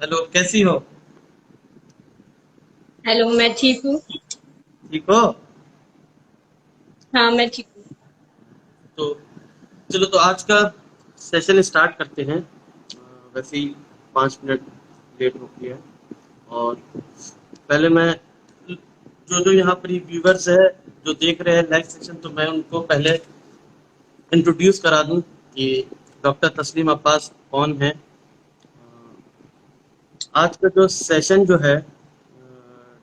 Hello, कैसी हो? Hello, मैं ठीक हूँ। ठीक हो? हाँ, मैं ठीक हूँ। तो चलो, तो आज का सेशन स्टार्ट करते हैं। वैसे ही 5 मिनट लेट हो गया है। और पहले मैं जो जो यहाँ पर व्यूवर्स है, जो देख रहे हैं लाइव सेशन, तो मैं उनको पहले इंट्रोड्यूस करा दूं कि डॉक्टर तस्लीम अब्बास कौन है। आज का जो सेशन जो है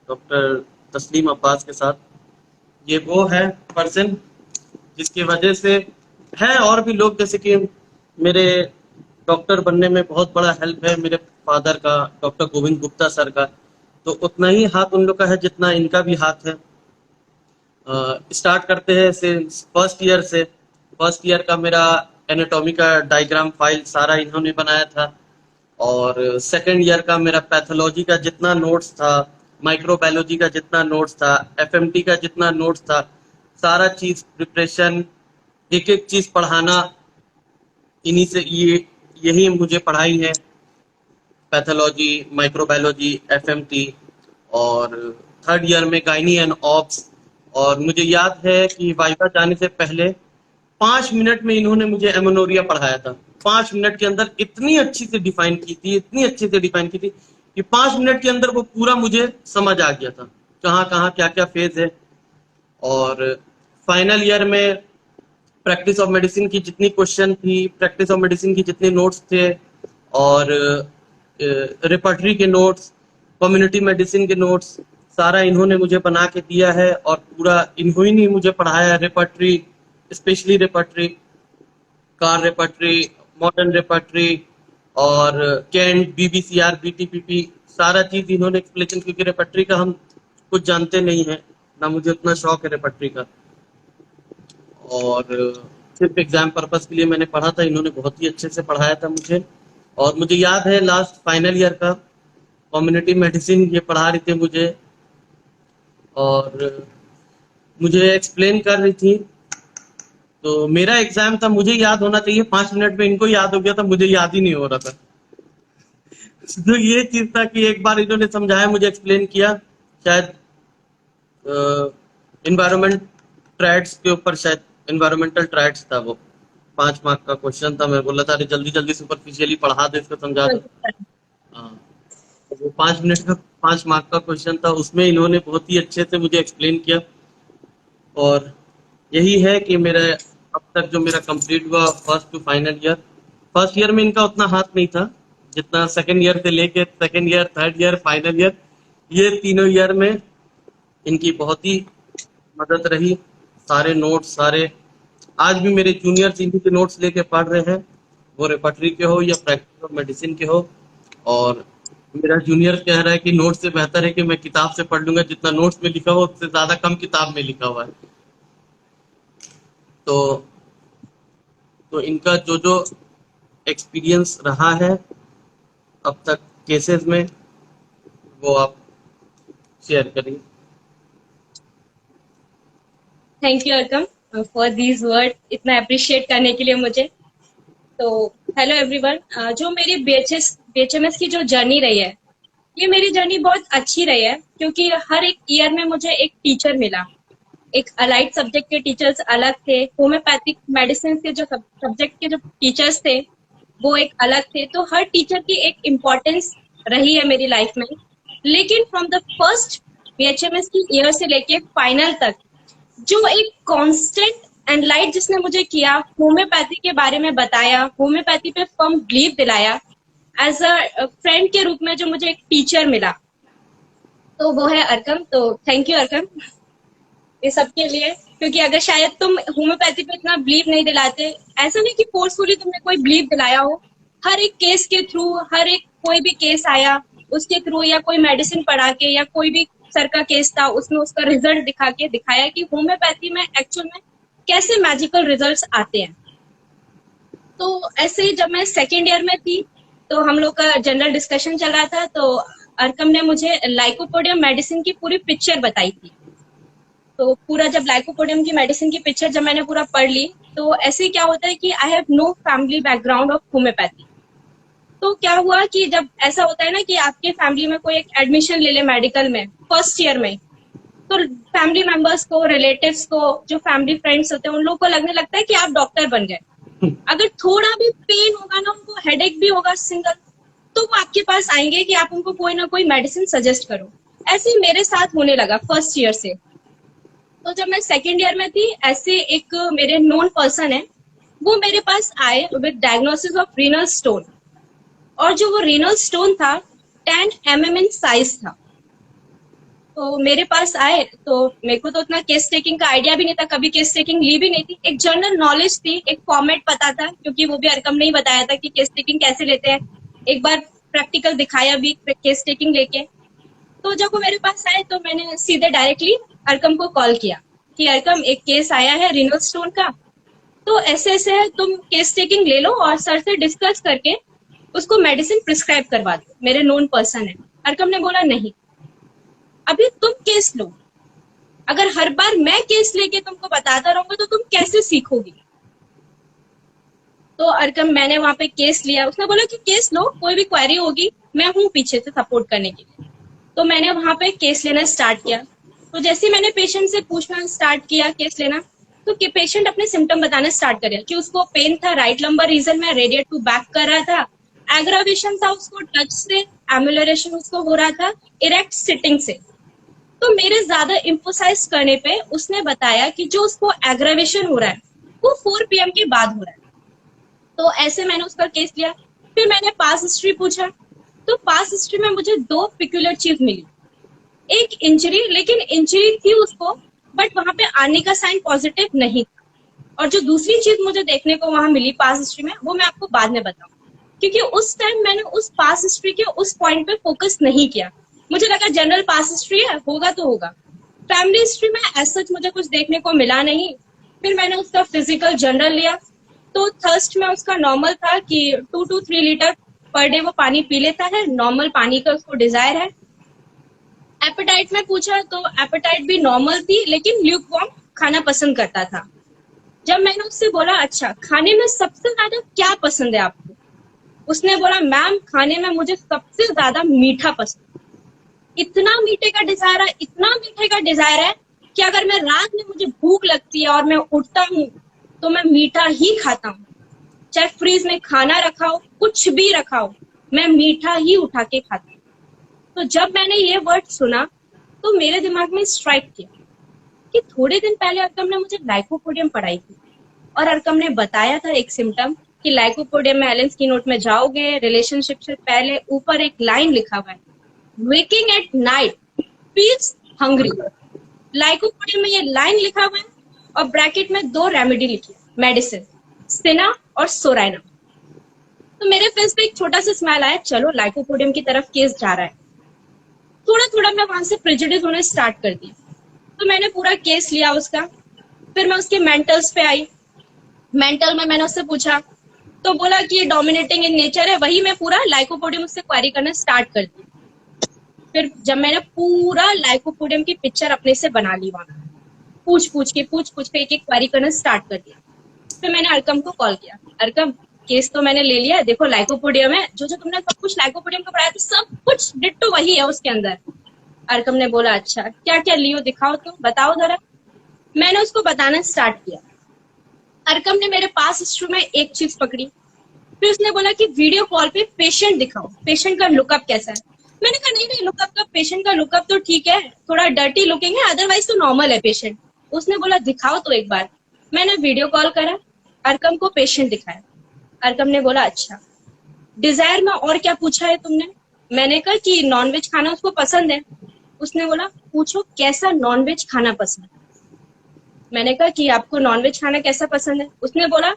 डॉक्टर तस्लीम अब्बास के साथ, ये वो है पर्सन जिसकी वजह से है, और भी लोग जैसे कि मेरे डॉक्टर बनने में बहुत बड़ा हेल्प है मेरे फादर का, डॉक्टर गोविंद गुप्ता सर का। तो उतना ही हाथ उन लोग का है जितना इनका भी हाथ है। स्टार्ट करते हैं सिंस फर्स्ट ईयर से। फर्स्ट ईयर का मेरा एनाटॉमी का डायग्राम फाइल सारा इन्होंने बनाया था। और सेकंड ईयर का मेरा पैथोलॉजी का जितना नोट्स था, माइक्रोबायोलॉजी का जितना नोट्स था, एफएमटी का जितना नोट्स था, सारा चीज प्रिपरेशन, एक एक चीज पढ़ाना, इन्हीं से ये यही मुझे पढ़ाई है। Pathology, microbiology, FMT. और थर्ड ईयर में गाइनी एंड ऑप्स। और मुझे याद है कि वाइवा जाने से पहले 5 मिनट में इन्होंने मुझे एमोनोरिया पढ़ाया था। 5 मिनट के अंदर इतनी अच्छी से डिफाइन की थी, इतनी अच्छी से डिफाइन की थी कि 5 मिनट के अंदर वो पूरा मुझे समझ आ गया था कहाँ कहाँ क्या क्या फेज है। और फाइनल ईयर में प्रैक्टिस ऑफ मेडिसिन की जितनी क्वेश्चन थी, प्रैक्टिस ऑफ मेडिसिन की जितने नोट्स थे, और रिपर्टरी के नोट्स, कम्युनिटी मेडिसिन के नोट्स, सारा इन्होंने मुझे बना के दिया है। और पूरा इन्होंने ही मुझे पढ़ाया है। Repertory, specially repertory, car repertory, modern repertory, और कैंट, बीबीसीआर, बीटीपीपी, सारा चीज इन्होंने एक्सप्लेन, क्योंकि रिपर्टरी का हम कुछ जानते नहीं है ना, मुझे उतना शौक है रिपर्टरी का। और सिर्फ एग्जाम पर्पस के लिए मैंने पढ़ा था, इन्होंने बहुत ही अच्छे से पढ़ाया था मुझे। और मुझे याद है लास्ट फाइनल ईयर का कम्युनिटी मेडिसिन ये पढ़ा रही थी मुझे, और मुझे एक्सप्लेन कर रही थी। तो मेरा एग्जाम था, मुझे याद होना चाहिए 5 मिनट में, इनको याद हो गया था, मुझे याद ही नहीं हो रहा था। तो ये चीज था कि एक बार इन्होंने समझाया, मुझे एक्सप्लेन किया। शायद इन्वायरमेंट ट्रैड्स के ऊपर, शायद इन्वायरमेंटल ट्रैड्स था वो। 5 मार्क का क्वेश्चन था। मैं बोला था अरे जल्दी जल्दी सुपरफिशियली पढ़ा दो, इसको समझा दो। हाँ, तो वो 5 मिनट का 5 मार्क का क्वेश्चन था, उसमें इन्होंने बहुत ही अच्छे से मुझे एक्सप्लेन किया। और यही है कि मेरा अब तक जो मेरा कंप्लीट हुआ first to final year. First year में इनका उतना हाथ नहीं था जितना सेकंड ईयर से लेके second year, third year, final year, ये तीनों ईयर में इनकी बहुत ही मदद रही। सारे नोट्स सारे आज भी मेरे जूनियर्स इन्हीं के नोट्स लेके पढ़ रहे हैं, वो रेपर्टरी के हो या प्रैक्टिस ऑफ मेडिसिन के हो। और मेरा जूनियर कह रहा है कि नोट्स से बेहतर है कि मैं किताब से पढ़ लूंगा, जितना नोट्स में लिखा हुआ उससे ज्यादा कम किताब में लिखा हुआ है। तो इनका जो जो एक्सपीरियंस रहा है अब तक केसेस में, वो आप शेयर करिए। Thank you Arkham for these word, इतना अप्रिशिएट करने के लिए मुझे। तो हेलो एवरीवन। जो मेरी बीएचएमएस की जो जर्नी रही है, ये मेरी जर्नी बहुत अच्छी रही है, क्योंकि हर एक ईयर में मुझे एक टीचर मिला। एक अलाइड सब्जेक्ट के टीचर्स अलग थे, होम्योपैथिक मेडिसिन के जो सब्जेक्ट के जो टीचर्स थे वो एक अलग थे। तो हर टीचर की एक इम्पोर्टेंस रही है मेरी लाइफ में। लेकिन फ्रॉम द फर्स्ट बीएचएमएस की ईयर से लेके फाइनल तक, जो एक कांस्टेंट एंड लाइट जिसने मुझे किया, होम्योपैथी के बारे में बताया, होम्योपैथी पे फर्म बिलीव दिलाया, एज अ फ्रेंड के रूप में जो मुझे एक टीचर मिला, तो वो है अरकम। तो थैंक यू अरकम ये सब के लिए। क्योंकि अगर शायद तुम होम्योपैथी पे इतना बिलीव नहीं दिलाते, ऐसा नहीं कि फोर्सफुली तुमने कोई बिलीव दिलाया हो, हर एक केस के थ्रू, हर एक कोई भी केस आया उसके थ्रू, या कोई मेडिसिन पढ़ा के, या कोई भी सर का केस था उसमें उसका रिजल्ट दिखा के दिखाया कि होम्योपैथी में एक्चुअल में कैसे मैजिकल रिजल्ट्स आते हैं। तो ऐसे ही जब मैं सेकेंड ईयर में थी, तो हम लोग का जनरल डिस्कशन चल रहा था, तो अरकम ने मुझे लाइकोपोडियम मेडिसिन की पूरी पिक्चर बताई थी। तो पूरा जब लाइकोपोडियम की मेडिसिन की पिक्चर जब मैंने पूरा पढ़ ली, तो ऐसे क्या होता है कि I have no family background of homoeopathy. तो क्या हुआ कि जब ऐसा होता है ना कि आपके फैमिली में कोई एक एडमिशन ले ले मेडिकल में फर्स्ट ईयर में, तो फैमिली मेंबर्स को, रिलेटिव्स को, जो फैमिली फ्रेंड्स होते हैं, उन लोगों को लगने लगता है कि आप डॉक्टर बन गए। अगर थोड़ा भी पेन होगा ना, उनको हेडेक भी होगा सिंगल, तो वो आपके पास आएंगे कि आप उनको कोई ना कोई मेडिसिन सजेस्ट करो। ऐसे ही मेरे साथ होने लगा फर्स्ट ईयर से। तो जब मैं सेकेंड ईयर में थी, ऐसे एक मेरे नोन पर्सन है, वो मेरे पास आए with diagnosis of renal stone. और जो वो रीनल स्टोन था 10 mm इन साइज था। तो मेरे पास आए, तो मेरे को तो उतना केस टेकिंग का आइडिया भी नहीं था, कभी केस टेकिंग ली भी नहीं थी। एक जनरल नॉलेज थी, एक फॉर्मेट पता था, क्योंकि वो भी अरकम ने ही बताया था कि केस टेकिंग कैसे लेते हैं। एक बार प्रैक्टिकल दिखाया भी केस टेकिंग लेके। तो जब वो मेरे पास आए तो मैंने सीधे डायरेक्टली अरकम को कॉल किया कि अरकम, एक केस आया है रीनल स्टोन का, तो ऐसे ऐसे है, तुम केस टेकिंग ले लो और सर से डिस्कस करके उसको मेडिसिन प्रिस्क्राइब करवा दो, मेरे नोन पर्सन है। अरकम ने बोला नहीं, अभी तुम केस लो, अगर हर बार मैं केस लेके तुमको बताता रहूंगा तो तुम कैसे सीखोगी। तो अरकम, मैंने वहां पे केस लिया, उसने बोला कि केस लो, कोई भी क्वेरी होगी मैं हूँ पीछे से सपोर्ट करने के लिए। तो मैंने वहां पे केस लेना स्टार्ट किया। तो जैसे ही मैंने पेशेंट से पूछना स्टार्ट किया केस लेना, तो पेशेंट अपने सिम्टम बताना स्टार्ट कर कि उसको पेन था राइट लंबर रीजन में, रेडिएट टू बैक कर रहा था, एग्रावेशन था उसको टच से, एम्युलरेशन उसको हो रहा था इरेक्ट सिटिंग से। तो मेरे ज्यादा इम्फोसाइज करने पे उसने बताया कि जो उसको एग्रावेशन हो रहा है वो 4 PM के बाद हो रहा है। तो ऐसे मैंने उसका केस लिया। फिर मैंने पास हिस्ट्री पूछा, तो पास हिस्ट्री में मुझे 2 पिक्यूलर चीज मिली। एक इंजरी, लेकिन इंजरी थी उसको, बट वहां पे आने का साइन पॉजिटिव नहीं था। और जो दूसरी चीज मुझे देखने को वहां मिली पास हिस्ट्री में, वो मैं आपको बाद में बताऊं, क्योंकि उस टाइम मैंने उस पास हिस्ट्री के उस पॉइंट पे फोकस नहीं किया। मुझे लगा जनरल पास हिस्ट्री है, होगा तो होगा। फैमिली हिस्ट्री में ऐसा मुझे कुछ देखने को मिला नहीं। फिर मैंने उसका फिजिकल जनरल लिया, तो थर्स्ट में उसका नॉर्मल था कि 2 to 3 लीटर पर डे वो पानी पी लेता है, नॉर्मल पानी का उसको डिजायर है। एपेटाइट में पूछा तो एपेटाइट भी नॉर्मल थी, लेकिन ल्यूक वार्म खाना पसंद करता था। जब मैंने उससे बोला अच्छा खाने में सबसे ज्यादा क्या पसंद है आपको, उसने बोला मैम खाने में मुझे सबसे ज्यादा मीठा पसंद। इतना मीठे का डिजायर है, इतना मीठे का डिजायर है कि अगर मैं रात में मुझे भूख लगती है और मैं उठता हूँ तो मैं मीठा ही खाता हूँ, चाहे फ्रीज में खाना रखा हो, कुछ भी रखा हो, मैं मीठा ही उठा के खाता हूँ। तो जब मैंने ये वर्ड सुना तो मेरे दिमाग में स्ट्राइक किया कि थोड़े दिन पहले अरकम ने मुझे लाइकोपोडियम पढ़ाई थी, और अरकम ने बताया था एक सिम्टम कि लाइकोपोडियम में एलेंस की नोट में जाओगे, रिलेशनशिप से पहले ऊपर एक लाइन लिखा हुआ है, waking at night feels hungry. Lycopodium में ये लाइन लिखा हुआ है और ब्रैकेट में 2 रेमेडी लिखी है, मेडिसिन सिना और सोराइना। तो मेरे फेस पे एक छोटा सा स्माइल आया, चलो लाइकोपोडियम की तरफ केस जा रहा है। थोड़ा थोड़ा मैं वहां से प्रेजुडिस होना स्टार्ट कर दी। तो मैंने पूरा केस लिया उसका। फिर मैं उसके मेंटल्स पे आई। मेंटल में मैंने उससे पूछा तो बोला कि डोमिनेटिंग इन नेचर है, वही मैं पूरा लाइकोपोडियम उससे क्वेरी करना स्टार्ट कर दी। फिर जब मैंने पूरा लाइकोपोडियम की पिक्चर अपने से बना ली, वहां पूछ पूछ के एक एक क्वेरी करना स्टार्ट कर दिया। फिर मैंने अरकम को कॉल किया, अरकम केस तो मैंने ले लिया, देखो लाइकोपोडियम है, जो जो तुमने सब कुछ लाइकोपोडियम का पढ़ाया था सब कुछ डिट्टो वही है उसके अंदर। अरकम ने बोला अच्छा क्या क्या लियो, दिखाओ तो, बताओ जरा। मैंने उसको बताना स्टार्ट किया। अरकम ने मेरे पास हिस्ट्री में एक चीज पकड़ी। फिर उसने बोला कि वीडियो कॉल पे पेशेंट दिखाओ, पेशेंट का लुकअप कैसा है। मैंने कहा नहीं नहीं, लुकअप का, पेशेंट का लुकअप तो ठीक है, थोड़ा डर्टी लुकिंग है, अदरवाइज तो नॉर्मल है पेशेंट। उसने बोला दिखाओ तो एक बार। मैंने वीडियो कॉल करा, अरकम को पेशेंट दिखाया। अरकम ने बोला अच्छा डिजायर में और क्या पूछा है तुमने। मैंने कहा कि नॉनवेज खाना उसको पसंद है। उसने बोला पूछो कैसा नॉनवेज खाना पसंद है। मैंने कहा कि आपको नॉनवेज खाना कैसा पसंद है। उसने बोला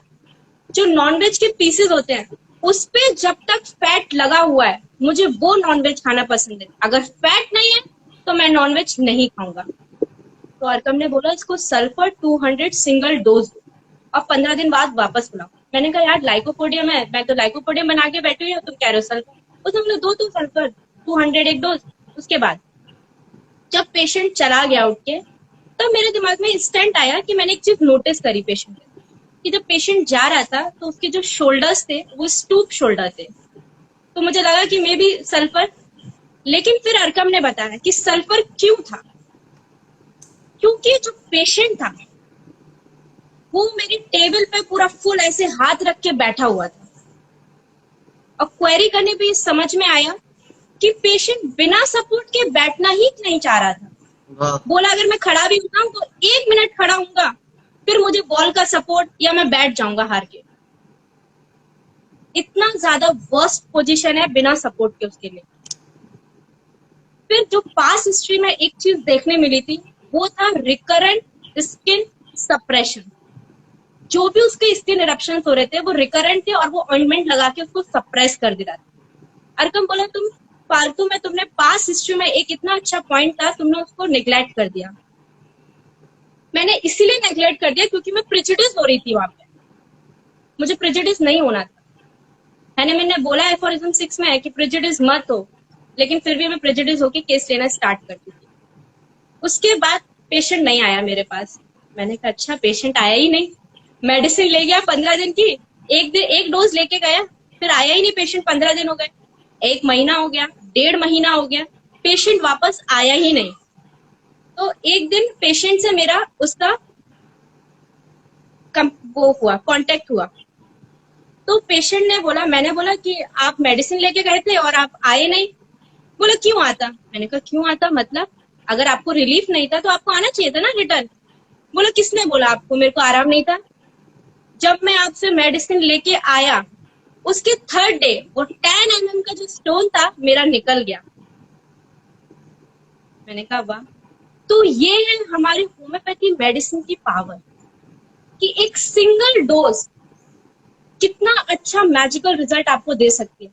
जो नॉनवेज के पीसेस होते हैं उस पे जब तक फैट लगा हुआ है मुझे वो नॉनवेज खाना पसंद है, अगर फैट नहीं है तो मैं नॉनवेज नहीं खाऊंगा। तो अरकम ने बोला इसको सल्फर 200 सिंगल डोज और 15 दिन बाद वापस बुलाओ। मैंने कहा यार लाइकोपोडियम है, मैं तो लाइकोपोडियम बना के बैठी हुई हूँ, तुम कह रहे हो सल्फर। उसने बोला दो तो सल्फर 200 एक डोज। उसके बाद जब पेशेंट चला गया उठ के, तब मेरे दिमाग में इंस्टेंट आया कि मैंने एक चीज नोटिस करी पेशेंट की, कि जब पेशेंट जा रहा था तो उसके जो शोल्डर्स थे वो स्टूप शोल्डर थे। तो मुझे लगा कि मे बी सल्फर, लेकिन फिर अरकम ने बताया कि सल्फर क्यों था, क्योंकि जो पेशेंट था वो मेरी टेबल पे पूरा फुल ऐसे हाथ रख के बैठा हुआ था, और क्वेरी करने पे समझ में आया कि पेशेंट बिना सपोर्ट के बैठना ही नहीं चाह रहा था। वाह। बोला अगर मैं खड़ा भी हूँ तो 1 मिनट खड़ा हूँगा, फिर मुझे बॉल का सपोर्ट या मैं बैठ जाऊंगा हार के। इतना ज्यादा वर्स्ट पोजीशन है बिना सपोर्ट के उसके लिए। फिर जो पास हिस्ट्री में एक चीज देखने मिली थी वो था रिकरेंट स्किन सप्रेशन। जो भी उसके स्किन इरप्शन हो रहे थे वो रिकरेंट थे और वो ऑइंटमेंट लगा के उसको सप्रेस कर दे रहा था। अरकम बोला तुम फालतू में, तुमने पास हिस्ट्री में एक इतना अच्छा पॉइंट था, तुमने उसको निग्लेक्ट कर दिया। मैंने इसीलिए नेग्लेक्ट कर दिया क्योंकि मैं प्रेजुडिस हो रही थी वहां पे, मुझे प्रेजुडिस नहीं होना था। मैंने बोला एफोरिज्म 6 में है कि प्रेजुडिस मत हो, लेकिन फिर भी मैं प्रेजुडिस होके केस लेना स्टार्ट करती थी। उसके बाद पेशेंट नहीं आया मेरे पास। मैंने कहा अच्छा पेशेंट आया ही नहीं, मेडिसिन ले गया 15 दिन की, एक डोज लेके गया, फिर आया ही नहीं पेशेंट। 15 दिन हो गए, 1 महीना हो गया, 1.5 महीना हो गया, पेशेंट वापस आया ही नहीं। तो एक दिन पेशेंट से मेरा उसका वो हुआ, कांटेक्ट हुआ। तो पेशेंट ने बोला, मैंने बोला कि आप मेडिसिन लेके गए थे और आप आए नहीं। बोला क्यों आता? मैंने कहा क्यों आता मतलब, अगर आपको रिलीफ नहीं था तो आपको आना चाहिए था ना रिटर्न। बोला किसने बोला आपको मेरे को आराम नहीं था? जब मैं आपसे मेडिसिन लेके आया उसके 3rd डे वो 10 mm का जो स्टोन था मेरा निकल गया। मैंने कहा वाह। तो ये है हमारी होम्योपैथी मेडिसिन की पावर कि एक सिंगल डोज कितना अच्छा मैजिकल रिजल्ट आपको दे सकती है।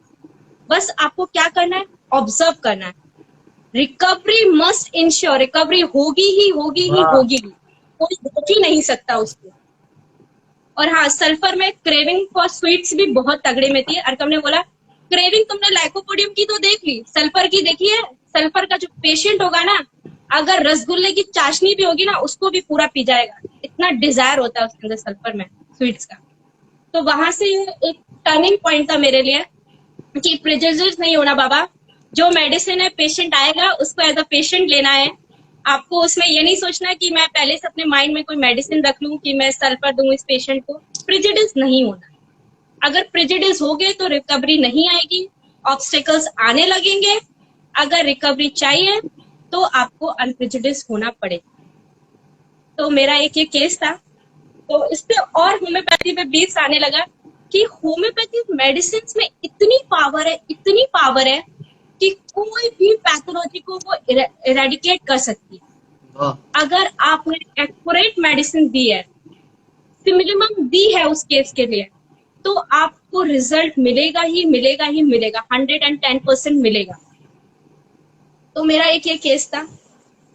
बस आपको क्या करना है, ऑब्जर्व करना है। रिकवरी मस्ट इंश्योर, रिकवरी होगी ही होगी ही होगी ही, कोई रोक ही नहीं सकता उसको। और हाँ, सल्फर में क्रेविंग फॉर स्वीट्स भी बहुत तगड़े में थी। अरकम ने बोला क्रेविंग तुमने लाइकोपोडियम की तो देख ली, सल्फर की देखी है? सल्फर का जो पेशेंट होगा ना, अगर रसगुल्ले की चाशनी भी होगी ना उसको भी पूरा पी जाएगा, इतना डिजायर होता है उसके अंदर सल्फर में, स्वीट्स का। तो वहां से एक टर्निंग पॉइंट था मेरे लिए कि प्रेजुडिस नहीं होना बाबा, जो मेडिसिन है पेशेंट आएगा उसको एज अ पेशेंट लेना है। आपको उसमें ये नहीं सोचना कि मैं पहले से अपने माइंड में कोई मेडिसिन रख लूं कि मैं सल्फर दूं इस पेशेंट को। प्रेजुडिस नहीं होना। अगर प्रेजुडिस हो गए तो रिकवरी नहीं आएगी, ऑब्स्टेकल्स आने लगेंगे। अगर रिकवरी चाहिए तो आपको अनप्रेजुडिस होना पड़ेगा। तो मेरा एक ये केस था, तो इस पे और होम्योपैथी पे बीट्स आने लगा कि होम्योपैथी मेडिसिन में इतनी पावर है, इतनी पावर है कि कोई भी पैथोलॉजी को वो इरेडिकेट कर सकती है। अगर आपने एक्यूरेट मेडिसिन दी है, सिमिलिमम दी है उस केस के लिए, तो आपको रिजल्ट मिलेगा ही मिलेगा ही मिलेगा, 110% मिलेगा। तो मेरा एक ये केस था।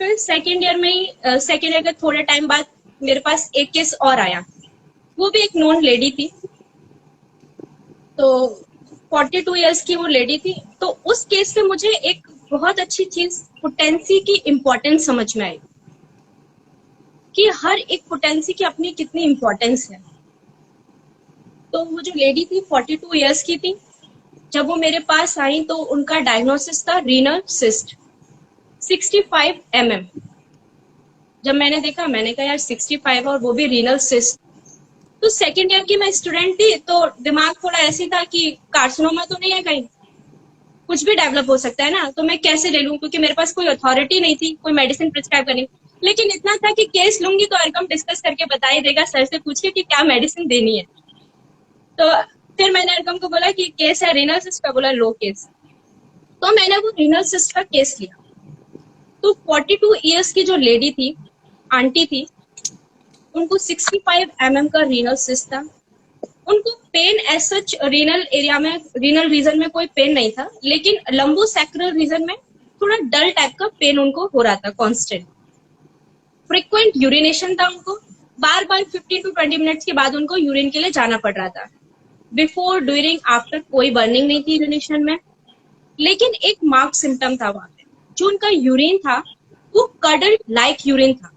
फिर सेकेंड ईयर में ही, सेकेंड ईयर के थोड़े टाइम बाद मेरे पास एक केस और आया। वो भी एक नॉन लेडी थी, तो 42 इयर्स की वो लेडी थी। तो उस केस से मुझे एक बहुत अच्छी चीज पोटेंसी की इम्पोर्टेंस समझ में आई कि हर एक पोटेंसी की अपनी कितनी इम्पोर्टेंस है। तो वो जो लेडी थी 42 इयर्स की थी। जब वो मेरे पास आई तो उनका डायग्नोसिस था रीनल सिस्ट 65 mm। जब मैंने देखा मैंने कहा यार 65 और वो भी रीनल सिस्ट। तो सेकेंड ईयर की मैं स्टूडेंट थी, तो दिमाग थोड़ा ऐसी था कि कार्सिनोमा तो नहीं है, कहीं कुछ भी डेवलप हो सकता है ना, तो मैं कैसे ले लूं, क्योंकि मेरे पास कोई अथॉरिटी नहीं थी कोई मेडिसिन प्रिस्क्राइब करनी। लेकिन इतना था कि केस लूंगी तो अरकम डिस्कस करके बता ही देगा, सर से पूछ के कि क्या मेडिसिन देनी है। तो फिर मैंने अरकम को बोला कि केस है रीनल सिस्ट का, बोला लो केस। तो मैंने वो रीनल सिस्ट का केस लिया। तो 42 इयर्स की जो लेडी थी, आंटी थी, उनको 65 mm का रीनल सिस्ट था। उनको pain as such renal area में, रीनल रीजन में कोई पेन नहीं था, लेकिन लंबोसैक्रल रीजन में थोड़ा डल टाइप का पेन उनको हो रहा था कांस्टेंट। फ्रीक्वेंट यूरिनेशन था उनको, बार बार 15 to 20 मिनट्स के बाद उनको यूरिन के लिए जाना पड़ रहा था। बिफोर, ड्यूरिंग, आफ्टर कोई बर्निंग नहीं थी यूरिनेशन में। लेकिन एक मार्क सिम्टम था वहां पे, जो उनका यूरिन था वो कडल लाइक यूरिन था।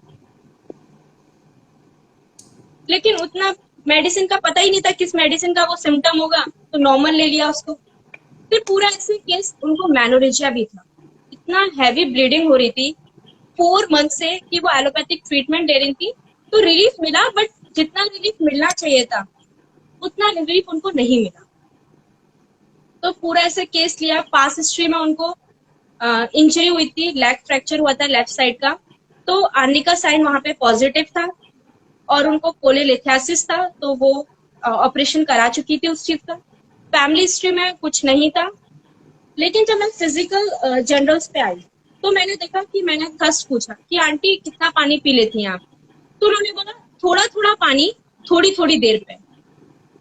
लेकिन उतना मेडिसिन का पता ही नहीं था किस मेडिसिन का वो सिम्टम होगा, तो नॉर्मल ले लिया उसको। फिर पूरा ऐसे केस, उनको मैनोरेजिया भी था, इतना हैवी ब्लीडिंग हो रही थी 4 मंथ से कि वो एलोपैथिक ट्रीटमेंट ले रही थी, तो रिलीफ मिला, बट जितना रिलीफ मिलना चाहिए था उतना रिलीफ उनको नहीं मिला। तो पूरा ऐसे केस लिया, पास हिस्ट्री में उनको इंजरी हुई थी, लेग फ्रैक्चर हुआ था लेफ्ट साइड का, तो आर्निका साइन वहां पे पॉजिटिव था, और उनको कोलेलिथियासिस था, तो वो ऑपरेशन करा चुकी थी उस चीज का। फैमिली हिस्ट्री में कुछ नहीं था। लेकिन जब मैं फिजिकल जनरल्स पे आई, तो मैंने देखा कि मैंने कष्ट पूछा कि आंटी कितना पानी पी लेती हैं आप, तो उन्होंने बोला थोड़ा थोड़ा पानी, थोड़ी थोड़ी देर पे,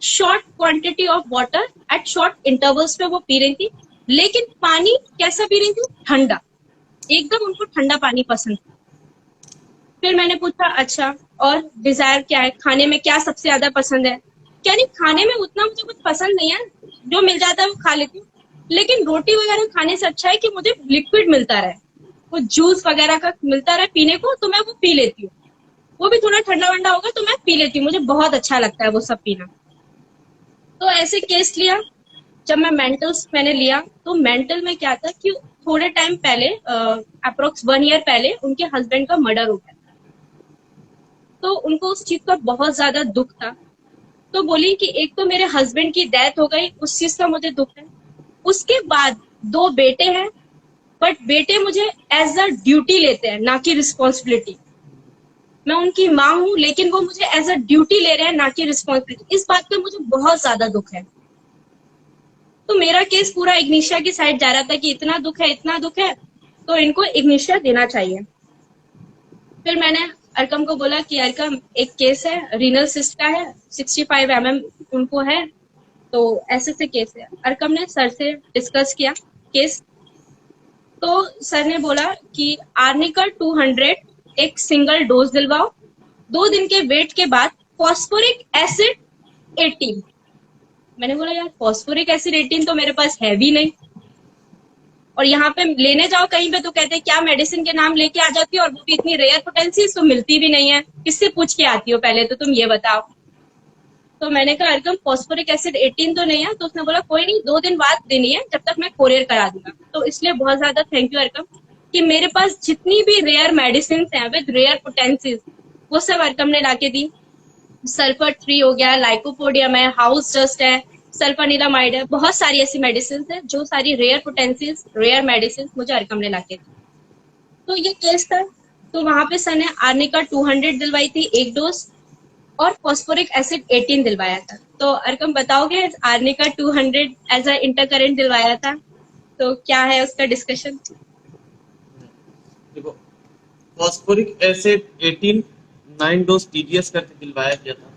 short quantity of water at short intervals पे वो पी रही थी। लेकिन पानी कैसा पी रही थी? ठंडा, एकदम उनको ठंडा पानी पसंद था। फिर मैंने पूछा अच्छा, और डिजायर क्या है, खाने में क्या सबसे ज्यादा पसंद है? क्या नहीं, खाने में उतना मुझे कुछ पसंद नहीं है, जो मिल जाता है वो खा लेती हूँ, लेकिन रोटी वगैरह खाने से अच्छा है कि मुझे लिक्विड मिलता रहे, वो जूस वगैरह का मिलता रहे पीने को, तो मैं वो पी लेती हूँ। वो भी थोड़ा ठंडा वंडा होगा तो मैं पी लेती हूँ, मुझे बहुत अच्छा लगता है वो सब पीना। तो ऐसे केस लिया। जब मैं मेंटल्स मैंने लिया, तो मेंटल में क्या था कि थोड़े टाइम पहले, अप्रोक्स 1 ईयर पहले, उनके हस्बैंड का मर्डर हो गया, तो उनको उस चीज का बहुत ज्यादा दुख था। तो बोली कि एक तो मेरे हस्बैंड की डेथ हो गई, उस चीज का मुझे दुख है, उसके बाद 2 बेटे हैं, बट बेटे मुझे एज अ ड्यूटी लेते हैं, ना कि रिस्पॉन्सिबिलिटी। मैं उनकी माँ हूँ, लेकिन वो मुझे एज अ ड्यूटी ले रहे हैं, ना कि रिस्पॉन्सिबिलिटी। इस बात का मुझे बहुत ज्यादा दुख है। तो मेरा केस पूरा इग्निशिया की साइड जा रहा था कि इतना दुख है, इतना दुख है, तो इनको इग्निशिया देना चाहिए। फिर मैंने अरकम को बोला कि अरकम, एक केस है, रीनल सिस्ट का है, 65 mm उनको है, तो ऐसे से केस है। अरकम ने सर से डिस्कस किया केस, तो सर ने बोला कि आर्निका 200 एक सिंगल डोज दिलवाओ, 2 दिन के वेट के बाद फॉस्फोरिक एसिड 18। मैंने बोला यार फॉस्फोरिक एसिड 18 तो मेरे पास है भी नहीं, और यहाँ पे लेने जाओ कहीं पे तो कहते हैं क्या मेडिसिन के नाम लेके आ जाती हो, और वो भी इतनी रेयर पोटेंसीज तो मिलती भी नहीं है, किससे पूछ के आती हो पहले तो तुम ये बताओ। तो मैंने कहा अरकम फॉस्फोरिक एसिड 18 तो नहीं है, तो उसने बोला कोई नहीं, 2 दिन बाद देनी है, जब तक मैं कोरियर करा दूंगा। तो इसलिए बहुत ज्यादा थैंक यू अरकम, कि मेरे पास जितनी भी रेयर मेडिसिन है विद रेयर पोटेंसीज, वो सब अरकम ने लाके दी। सल्फर 3 हो गया, लाइकोपोडियम है, हाउस डस्ट है, सल्फानिलामाइड है, बहुत सारी ऐसी मेडिसिन है जो सारी रेयर पोटेंसीज, रेयर मेडिसिन मुझे अरकम ने लाके दी। तो ये केस था। तो वहां पे सर ने आर्निका 200 दिलवाई थी, 1 डोज, और फॉस्फोरिक एसिड 18 दिलवाया था। तो अरकम बताओगे, आर्निका 200 एज अ इंटरकरेंट दिलवाया था, तो क्या है उसका डिस्कशन? देखो, फॉस्फोरिक एसिड 18 9 डोज टीडीएस करके दिलवाया गया था।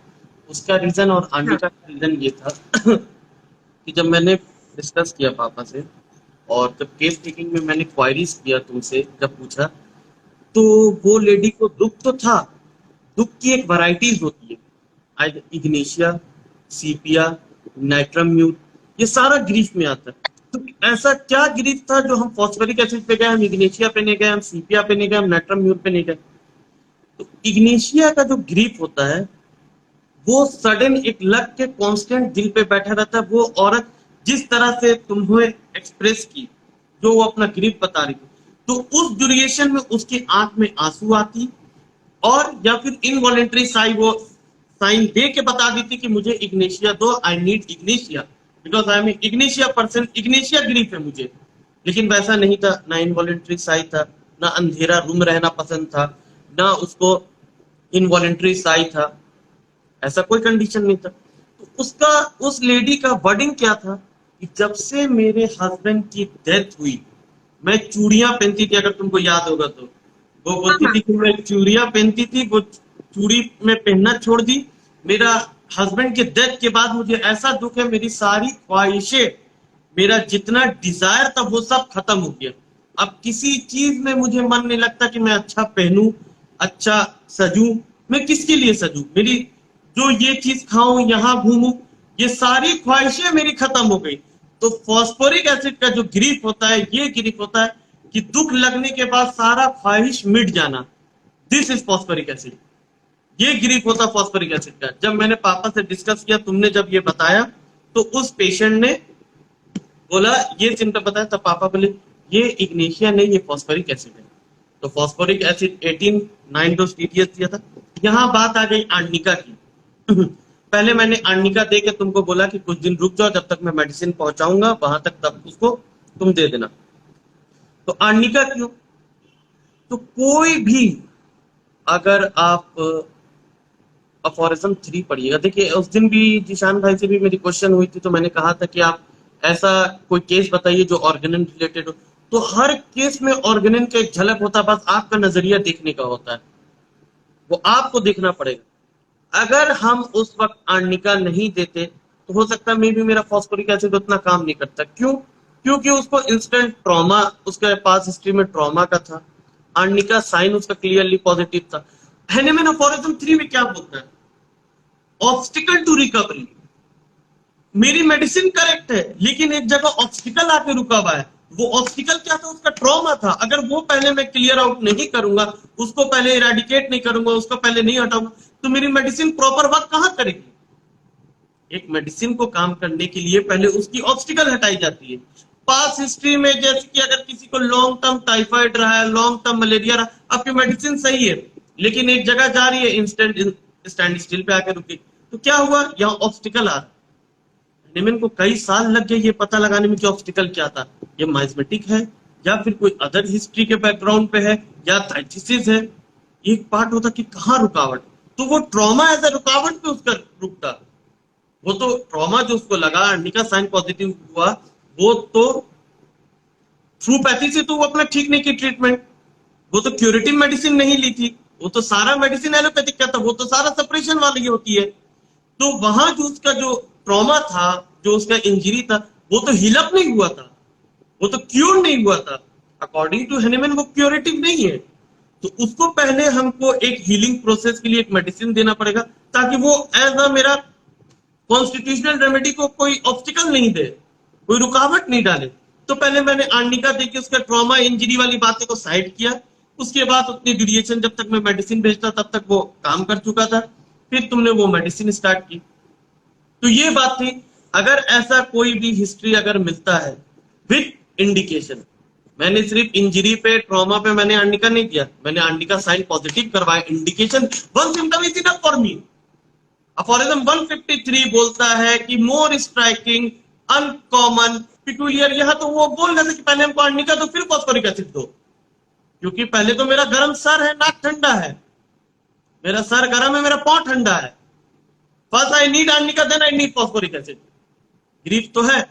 उसका रीजन और आंटी का रीजन ये था कि जब मैंने डिस्कस किया पापा से, और जब केस टेकिंग में मैंने क्वायरीज किया तुमसे, जब पूछा, तो वो लेडी को दुख तो था। दुख की एक वैरायटीज होती है, इग्नेशिया, सीपिया, नाइट्रम म्यूट, ये सारा ग्रीफ में आता है। तो ऐसा क्या ग्रीफ था जो हम फॉस्फोरिक एसिड पे गए, हम इग्नेशिया पे नहीं गए, हम सीपिया पे नहीं गए, हम नाइट्रम म्यूट पे नहीं गए? तो इग्नेशिया का जो ग्रीफ होता है, वो सडन एक लग के कांस्टेंट दिल पे बैठा रहता है। वो औरत जिस तरह से तुम्हें एक्सप्रेस की, जो वो अपना ग्रीफ बता रही थी, तो उस ड्यूरेशन में उसकी आंख में आंसू आती, और या फिर इनवॉलेंट्री साइन दे के बता देती कि मुझे इग्नेशिया दो, I need Ignatia, because I am Ignatia person, Ignatia grief है मुझे। लेकिन वैसा नहीं था, ना इनवॉलेंट्री साई था, ना अंधेरा रूम रहना पसंद था, ना उसको इनवॉलेंट्री साई था, ऐसा कोई कंडीशन नहीं था। तो उसका, उस लेडी का वर्डिंग क्या था कि जब से मेरे हस्बैंड की डेथ हुई, मैं चूड़ियां पहनती थी, अगर तुमको याद होगा तो, वो बोलती थी कि मैं चूड़ियां पहनती थी, वो चूड़ी में पहनना छोड़ दी। मेरा हस्बैंड के डेथ के बाद मुझे ऐसा दुख है, मेरी सारी ख्वाहिशें, मेरा जितना डिजायर था वो सब खत्म हो गया। अब किसी चीज में मुझे मन नहीं लगता कि मैं अच्छा पहनूं, अच्छा सजूं। मैं किसके लिए सजूं? मेरी जो ये चीज खाऊं, यहाँ घूमूं, ये सारी ख्वाहिशें मेरी खत्म हो गई। तो फॉस्फोरिक एसिड का जो ग्रीफ होता है, ये ग्रीफ होता है कि दुख लगने के बाद सारा ख्वाहिश मिट जाना। This is phosphoric acid. ये ग्रीफ होता फॉस्फोरिक एसिड का। जब मैंने पापा से डिस्कस किया, तुमने जब ये बताया, तो उस पेशेंट ने बोला ये सिम्टम बताया, तब पापा बोले ये इग्नेशिया नहीं, ये फॉस्फोरिक एसिड है। तो फॉस्फोरिक एसिड 18 9 डोज टीटीएस दिया था। यहाँ बात आ गई आर्निका की। पहले मैंने आर्निका दे के तुमको बोला कि कुछ दिन रुक जाओ, जब तक मैं मेडिसिन पहुंचाऊंगा वहां तक, तब उसको तुम दे देना। तो आर्निका क्यों? तो कोई भी अगर आप अफोरिज्म 3 पढ़िएगा, देखिए उस दिन भी जिशान भाई से भी मेरी क्वेश्चन हुई थी, तो मैंने कहा था कि आप ऐसा कोई केस बताइए जो ऑर्गेनन रिलेटेड हो। तो हर केस में ऑर्गेनन का एक झलक होता है, बस आपका नजरिया देखने का होता है, वो आपको देखना पड़ेगा। अगर हम उस वक्त आर्निका नहीं देते तो हो सकता है मे भी मेरा फॉस्फोरिक एसिड उतना काम नहीं करता। क्यों? क्योंकि उसको इंस्टेंट ट्रॉमा, उसके पास हिस्ट्री में ट्रॉमा का था। आर्निका साइन उसका क्लियरली पॉजिटिव था। हेनेमन अफोरिज्म 3 में क्या बोलता है? Obstacle to recovery. मेरी मेडिसिन करेक्ट है, लेकिन एक जगह ऑब्स्टिकल आके रुका हुआ है। वो ऑब्स्टिकल क्या था? उसका ट्रॉमा था। अगर वो पहले मैं क्लियर आउट नहीं करूंगा, उसको पहले इरेडिकेट नहीं करूंगा, उसको पहले नहीं हटाऊंगा, तो मेरी मेडिसिन प्रॉपर वर्क कहां करेगी? एक मेडिसिन को काम करने के लिए पहले उसकी ऑब्स्टिकल हटाई जाती है। पास हिस्ट्री में जैसे कि अगर किसी को लॉन्ग टर्म टाइफाइड रहा है, लॉन्ग टर्म मलेरिया रहा, आपकी मेडिसिन सही है, लेकिन एक जगह जा रही है, इंस्टेंट स्टैंड स्टिल पे आकर रुकी, तो क्या हुआ? यहाँ ऑब्स्टिकल आ रहा। हेनेमन को कई साल लग गए ये पता लगाने में कि ऑब्स्टिकल क्या था। ये माइस्मेटिक है या फिर कोई अदर हिस्ट्री के बैकग्राउंड पे है या थाइटिसिस है। एक पार्ट होता कि कहाँ रुकावट, तो वो ट्रॉमा एज ए रुकावट पे उसका रुकता। वो तो ट्रॉमा जो उसको लगा, आर्निका साइन पॉजिटिव हुआ, वो तो थ्रूपैथी से तो वो अपना ठीक नहीं की ट्रीटमेंट, वो तो क्यूरेटिव मेडिसिन नहीं ली थी, वो तो सारा मेडिसिन एलोपैथिक का था, वो तो सारा सप्रेशन वाली होती है। तो वहां जो उसका जो ट्रॉमा था, जो उसका इंजरी था, वो तो हील अप नहीं हुआ था, वो तो क्योर नहीं हुआ था। अकॉर्डिंग टू हेनेमन वो क्यूरेटिव नहीं है। तो उसको पहले हमको एक हीलिंग प्रोसेस के लिए एक मेडिसिन देना पड़ेगा, ताकि वो एज अ मेरा कॉन्स्टिट्यूशनल रेमेडी को कोई ऑब्स्टिकल नहीं दे, कोई रुकावट नहीं डाले। तो पहले मैंने आर्निका देके उसका ट्रॉमा इंजरी वाली बातें को साइड किया। उसके बाद उतनी ड्यूरेशन जब तक मैं मेडिसिन भेजता तब तक वो काम कर चुका था। फिर तुमने वो मेडिसिन स्टार्ट की। तो ये बात थी। अगर ऐसा कोई भी हिस्ट्री अगर मिलता है विद इंडिकेशन, मैंने सिर्फ इंजरी पे, ट्रॉमा पे मैंने आर्निका नहीं दिया, मैंने आर्निका साइन पॉजिटिव करवाया, indication one symptom is enough for me. Aphorism 153 बोलता है कि मोर स्ट्राइकिंग, अनकॉमन, पिक्यूलियर। यहां तो वो बोल रहे थे कि पहले हमको आर्निका दो फिर फॉस्फोरिक एसिड दो, क्योंकि पहले तो मेरा गर्म सर है, नाक ठंडा है, मेरा सर गर्म है, मेरा पांव ठंडा है। First I need arnica, then I need phosphoric acid. Grief तो है,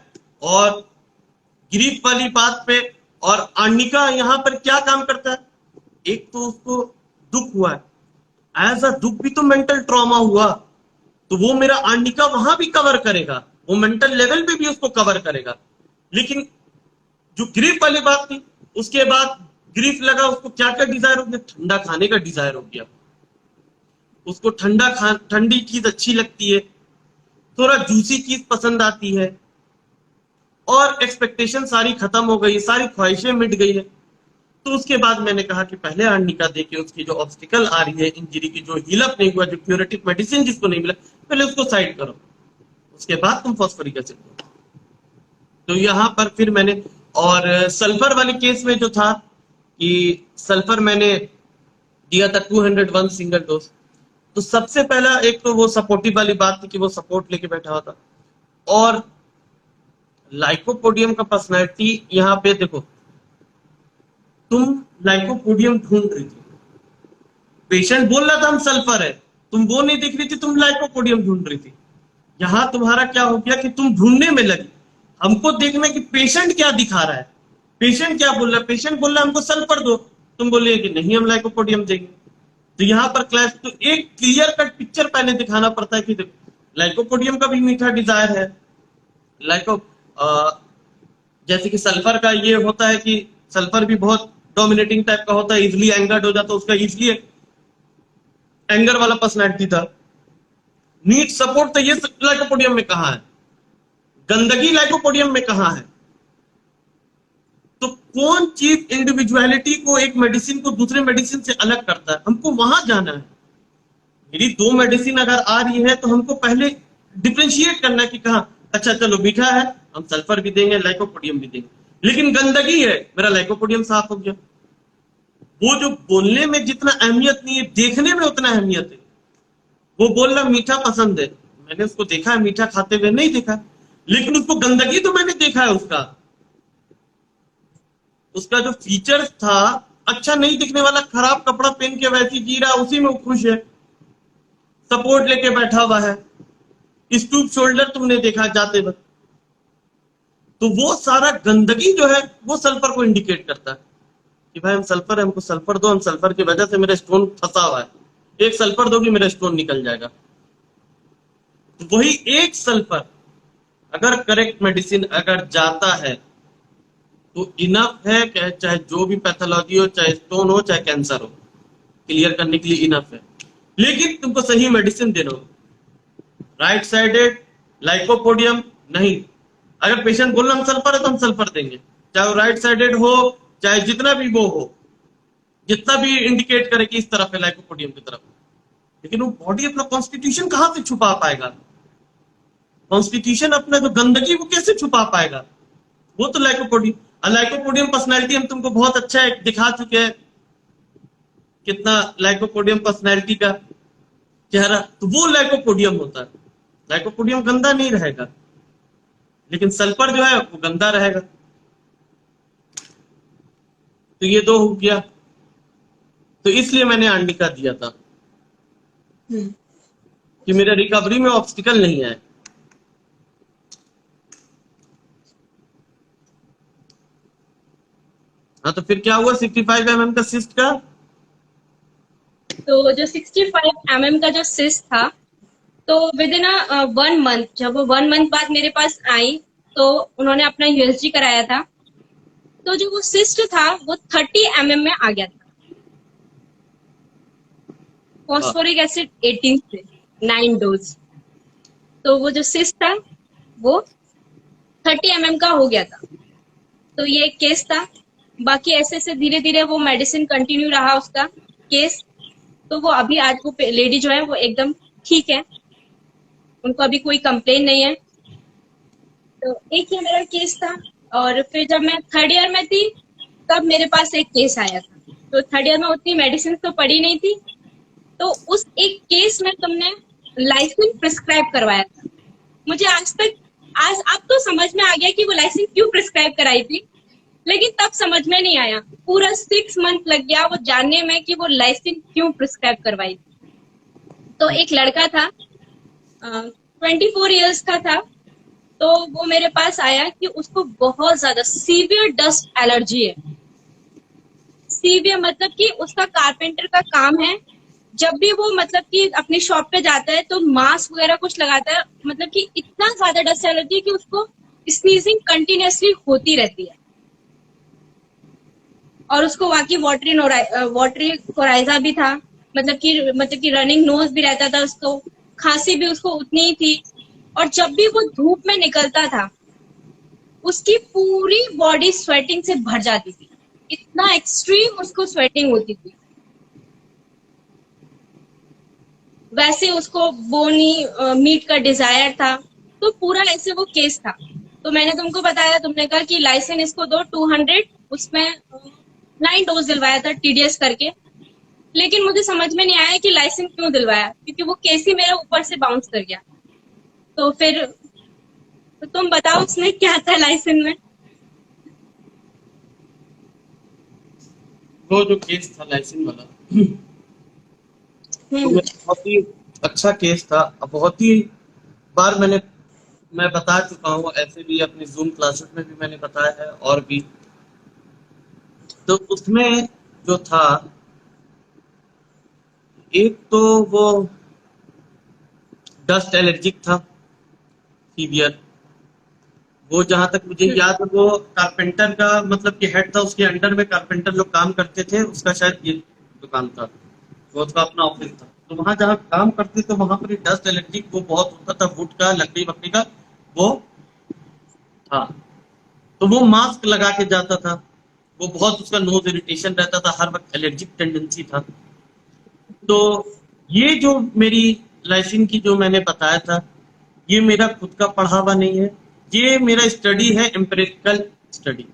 और ग्रीफ वाली बात पे और आर्निका यहां पर क्या काम करता है? एक तो उसको दुख हुआ है, एज अ दुख भी तो मेंटल ट्रॉमा हुआ, तो वो मेरा आर्निका वहां भी कवर करेगा, वो मेंटल लेवल पे भी उसको कवर करेगा। लेकिन जो ग्रीफ वाली बात थी, उसके बाद ग्रीफ लगा, उसको क्या क्या डिजायर हो गया? ठंडा खाने का डिजायर हो गया, उसको ठंडी चीज अच्छी लगती है, थोड़ा जूसी चीज पसंद आती है, और एक्सपेक्टेशन सारी खत्म हो गई, सारी ख्वाहिशें मिट गई है। तो उसके बाद मैंने कहा कि पहले आर्निका देके उसकी जो ऑब्स्टिकल आ रही है इंजरी की, जो हीलअप नहीं हुआ, जो क्यूरेटिव मेडिसिन जिसको नहीं मिला, पहले उसको साइड करो, उसके बाद तुम फॉस्फोरिक एसिड दो। तो यहां पर फिर मैंने, और सल्फर वाले केस में जो था कि सल्फर मैंने दिया था 201 सिंगल डोज। तो सबसे पहला एक तो वो सपोर्टिव वाली बात थी कि वो सपोर्ट लेके बैठा हुआ था, और लाइकोपोडियम का पर्सनैलिटी यहां पे देखो, तुम लाइकोपोडियम ढूंढ रही थी, पेशेंट बोल रहा था हम सल्फर है, तुम वो नहीं दिख रही थी, तुम लाइकोपोडियम ढूंढ रही थी। यहां तुम्हारा क्या हो गया कि तुम ढूंढने में लगी, हमको देखना कि पेशेंट क्या दिखा रहा है, पेशेंट क्या बोल रहा है। पेशेंट बोल रहा है हमको सल्फर दो, तुम बोलिए कि नहीं हम लाइकोपोडियम देंगे। तो यहाँ पर क्लैश, तो एक क्लियर कट पिक्चर पहले दिखाना पड़ता है कि लाइकोपोडियम का भी मीठा डिजायर है, लाइको जैसे कि सल्फर का ये होता है कि सल्फर भी बहुत डोमिनेटिंग टाइप का होता है, इजिली एंगर्ड हो जाता है, उसका इजिली एंगर वाला पर्सनैलिटी था। नीड सपोर्ट, तो ये लाइकोपोडियम में कहां है? गंदगी लाइकोपोडियम में कहां है? तो कौन चीज इंडिविजुअलिटी को, एक मेडिसिन को दूसरे मेडिसिन से अलग करता है? हमको वहां जाना है। मेरी 2 मेडिसिन अगर आ रही है तो हमको पहले डिफरेंशिएट करना है कि कहा, अच्छा चलो मीठा है, हम सल्फर भी देंगे, लाइकोपोडियम भी देंगे, लेकिन गंदगी है, मेरा लाइकोपोडियम साफ हो गया। वो जो बोलने में जितना अहमियत नहीं है, देखने में उतना अहमियत है। वो बोल रहा मीठा पसंद है, मैंने उसको देखा है मीठा खाते हुए, नहीं देखा, लेकिन उसको गंदगी तो मैंने देखा है। उसका जो फीचर्स था, अच्छा नहीं दिखने वाला, खराब कपड़ा पहन के वैसे जी रहा, उसी में वो खुश है, सपोर्ट लेके बैठा हुआ है, स्टूप शोल्डर तुमने देखा जाते वक्त। तो वो सारा गंदगी जो है वो सल्फर को इंडिकेट करता है कि भाई हम सल्फर है, हमको सल्फर दो, हम सल्फर की वजह से मेरा स्टोन फंसा हुआ है, एक सल्फर दोगी मेरा स्टोन निकल जाएगा। तो वही एक सल्फर अगर करेक्ट मेडिसिन अगर जाता है तो इनफ है, चाहे जो भी पैथोलॉजी हो, चाहे स्टोन हो, चाहे कैंसर हो, क्लियर करने के लिए इनफ है। लेकिन तुमको सही मेडिसिन देना हो। राइट साइडेड लाइकोपोडियम नहीं, अगर पेशेंट बोल रहा हम सल्फर है तो हम सल्फर देंगे, चाहे वो राइट साइडेड हो, चाहे जितना भी वो हो, जितना भी इंडिकेट करे कि इस तरफ है लाइकोपोडियम की तरफ। लेकिन वो बॉडी अपना कॉन्स्टिट्यूशन कहां से छुपा पाएगा? कॉन्स्टिट्यूशन अपना जो गंदगी वो कैसे छुपा पाएगा? वो तो लाइकोपोडियम पर्सनैलिटी हम तुमको बहुत अच्छा दिखा चुके हैं, कितना लाइकोपोडियम पर्सनैलिटी का चेहरा, तो वो लाइकोपोडियम होता है। लाइकोपोडियम गंदा नहीं रहेगा, लेकिन सल्फर जो है वो गंदा रहेगा। तो ये दो हो गया, तो इसलिए मैंने अंडिका दिया था कि मेरे रिकवरी में ऑब्स्टिकल नहीं है। हाँ, तो फिर क्या हुआ 65 mm का सिस्ट का? तो जो 65 mm का जो सिस्ट था, तो विद इन 1 मंथ, जब वो 1 मंथ बाद मेरे पास आई तो उन्होंने अपना यूएसजी कराया था, तो जो वो सिस्ट था वो 30 mm में आ गया था। फॉस्फोरिक एसिड 18 से 9 डोज, तो वो जो सिस्ट था वो 30 mm का हो गया था। तो ये एक केस था। बाकी ऐसे ऐसे धीरे धीरे वो मेडिसिन कंटिन्यू रहा उसका केस। तो वो अभी आज वो लेडी जो है वो एकदम ठीक है, उनको अभी कोई कंप्लेन नहीं है। तो एक ये मेरा केस था। और फिर जब मैं 3rd ईयर में थी तब मेरे पास एक केस आया था। तो 3rd ईयर में उतनी मेडिसिन तो पड़ी नहीं थी, तो उस एक केस में तुमने लाइसिन प्रिस्क्राइब करवाया था। मुझे आज अब तो समझ में आ गया कि वो लाइसिन क्यों प्रिस्क्राइब कराई थी, लेकिन तब समझ में नहीं आया। पूरा 6 मंथ लग गया वो जानने में कि वो लाइसिन क्यों प्रिस्क्राइब करवाई थी। तो एक लड़का था, 24 इयर्स का था, तो वो मेरे पास आया कि उसको बहुत ज्यादा सीवियर डस्ट एलर्जी है। सीवियर मतलब कि उसका कारपेंटर का काम है, जब भी वो मतलब कि अपनी शॉप पे जाता है तो मास्क वगैरह कुछ लगाता है, मतलब कि इतना ज्यादा डस्ट एलर्जी कि उसको स्नीजिंग कंटिन्यूअसली होती रहती है। और उसको वाकई वाटरी कोराइजा भी था, मतलब कि रनिंग नोज भी रहता था उसको, खांसी भी उसको उतनी ही थी। और जब भी वो धूप में निकलता था उसकी पूरी बॉडी स्वेटिंग से भर जाती थी, इतना एक्सट्रीम उसको स्वेटिंग होती थी। वैसे उसको बोनी मीट का डिजायर था। तो पूरा ऐसे वो केस था। तो मैंने तुमको बताया, तुमने कहा कि लाइसेंस इसको दो 200, उसमें 9 डोज दिलवाया था टीडीएस करके। लेकिन मुझे समझ में नहीं आया कि लाइसेंस क्यों दिलवाया, क्योंकि वो केस ही मेरे ऊपर से बाउंस कर गया। तो फिर तो तुम बताओ उसमें क्या था लाइसेंस में? वो जो केस था लाइसिन वाला, तो बहुत ही अच्छा केस था। बहुत ही बार मैं बता चुका हूँ, ऐसे भी अपनी जूम क्लासेस में भी मैंने बताया है और भी। तो उसमें जो था, एक तो वो डस्ट एलर्जिक था सीवियर। वो जहां तक मुझे याद है वो कारपेंटर का मतलब कि हेड था, उसके अंडर में कारपेंटर लोग काम करते थे, उसका शायद ये दुकान था, वो उसका अपना ऑफिस था। तो वहां जहाँ काम करते थे वहां पर डस्ट एलर्जी वो बहुत होता था, वुड का, लकड़ी वकड़ी का वो था। तो वो मास्क लगा के जाता था, वो बहुत उसका नोज इरिटेशन रहता था, हर वक्त एलर्जिक टेंडेंसी था। तो ये जो मेरी लाइसिन की जो मैंने बताया था, ये मेरा खुद का पढ़ा हुआ नहीं है, ये मेरा स्टडी है, एम्पिरिकल स्टडी।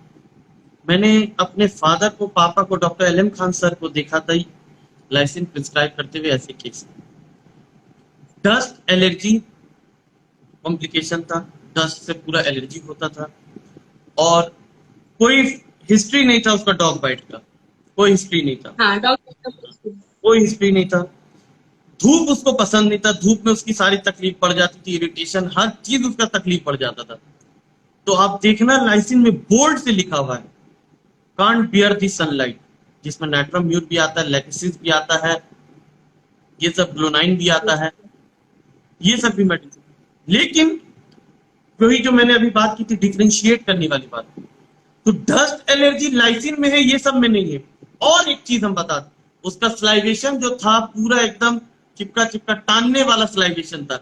मैंने अपने फादर को, पापा को, डॉक्टर एल.एम. खान सर को देखा था लाइसिन प्रिस्क्राइब करते हुए ऐसे केस। डस्ट एलर्जी कॉम्प्लिकेशन था, डस्ट से पूरा एलर्जी होता था, और कोई हिस्ट्री नहीं था उसका डॉग बाइट का, कोई हिस्ट्री नहीं था। हाँ डॉक्टर, कोई हिस्ट्री नहीं था। धूप उसको पसंद नहीं था, धूप में उसकी सारी तकलीफ पड़ जाती थी, इरिटेशन, हर चीज उसका तकलीफ पड़ जाता था। तो आप देखना लाइसिन में बोल्ड से लिखा हुआ है, कांट बियर दी सनलाइट, जिसमें नाइट्रम म्यूट भी आता है, लैक्सिस भी आता है, ये सब ग्लोनाइन भी आता है, ये सब भी मेडिसिन। लेकिन वही जो मैंने अभी बात की थी, डिफरेंशिएट करने वाली बात, तो डस्ट एलर्जी लाइसिन में है, ये सब में नहीं है। और एक चीज हम बता दें, उसका स्लाइवेशन जो था पूरा एकदम चिपका चिपका टानने वाला स्लाइवेशन था,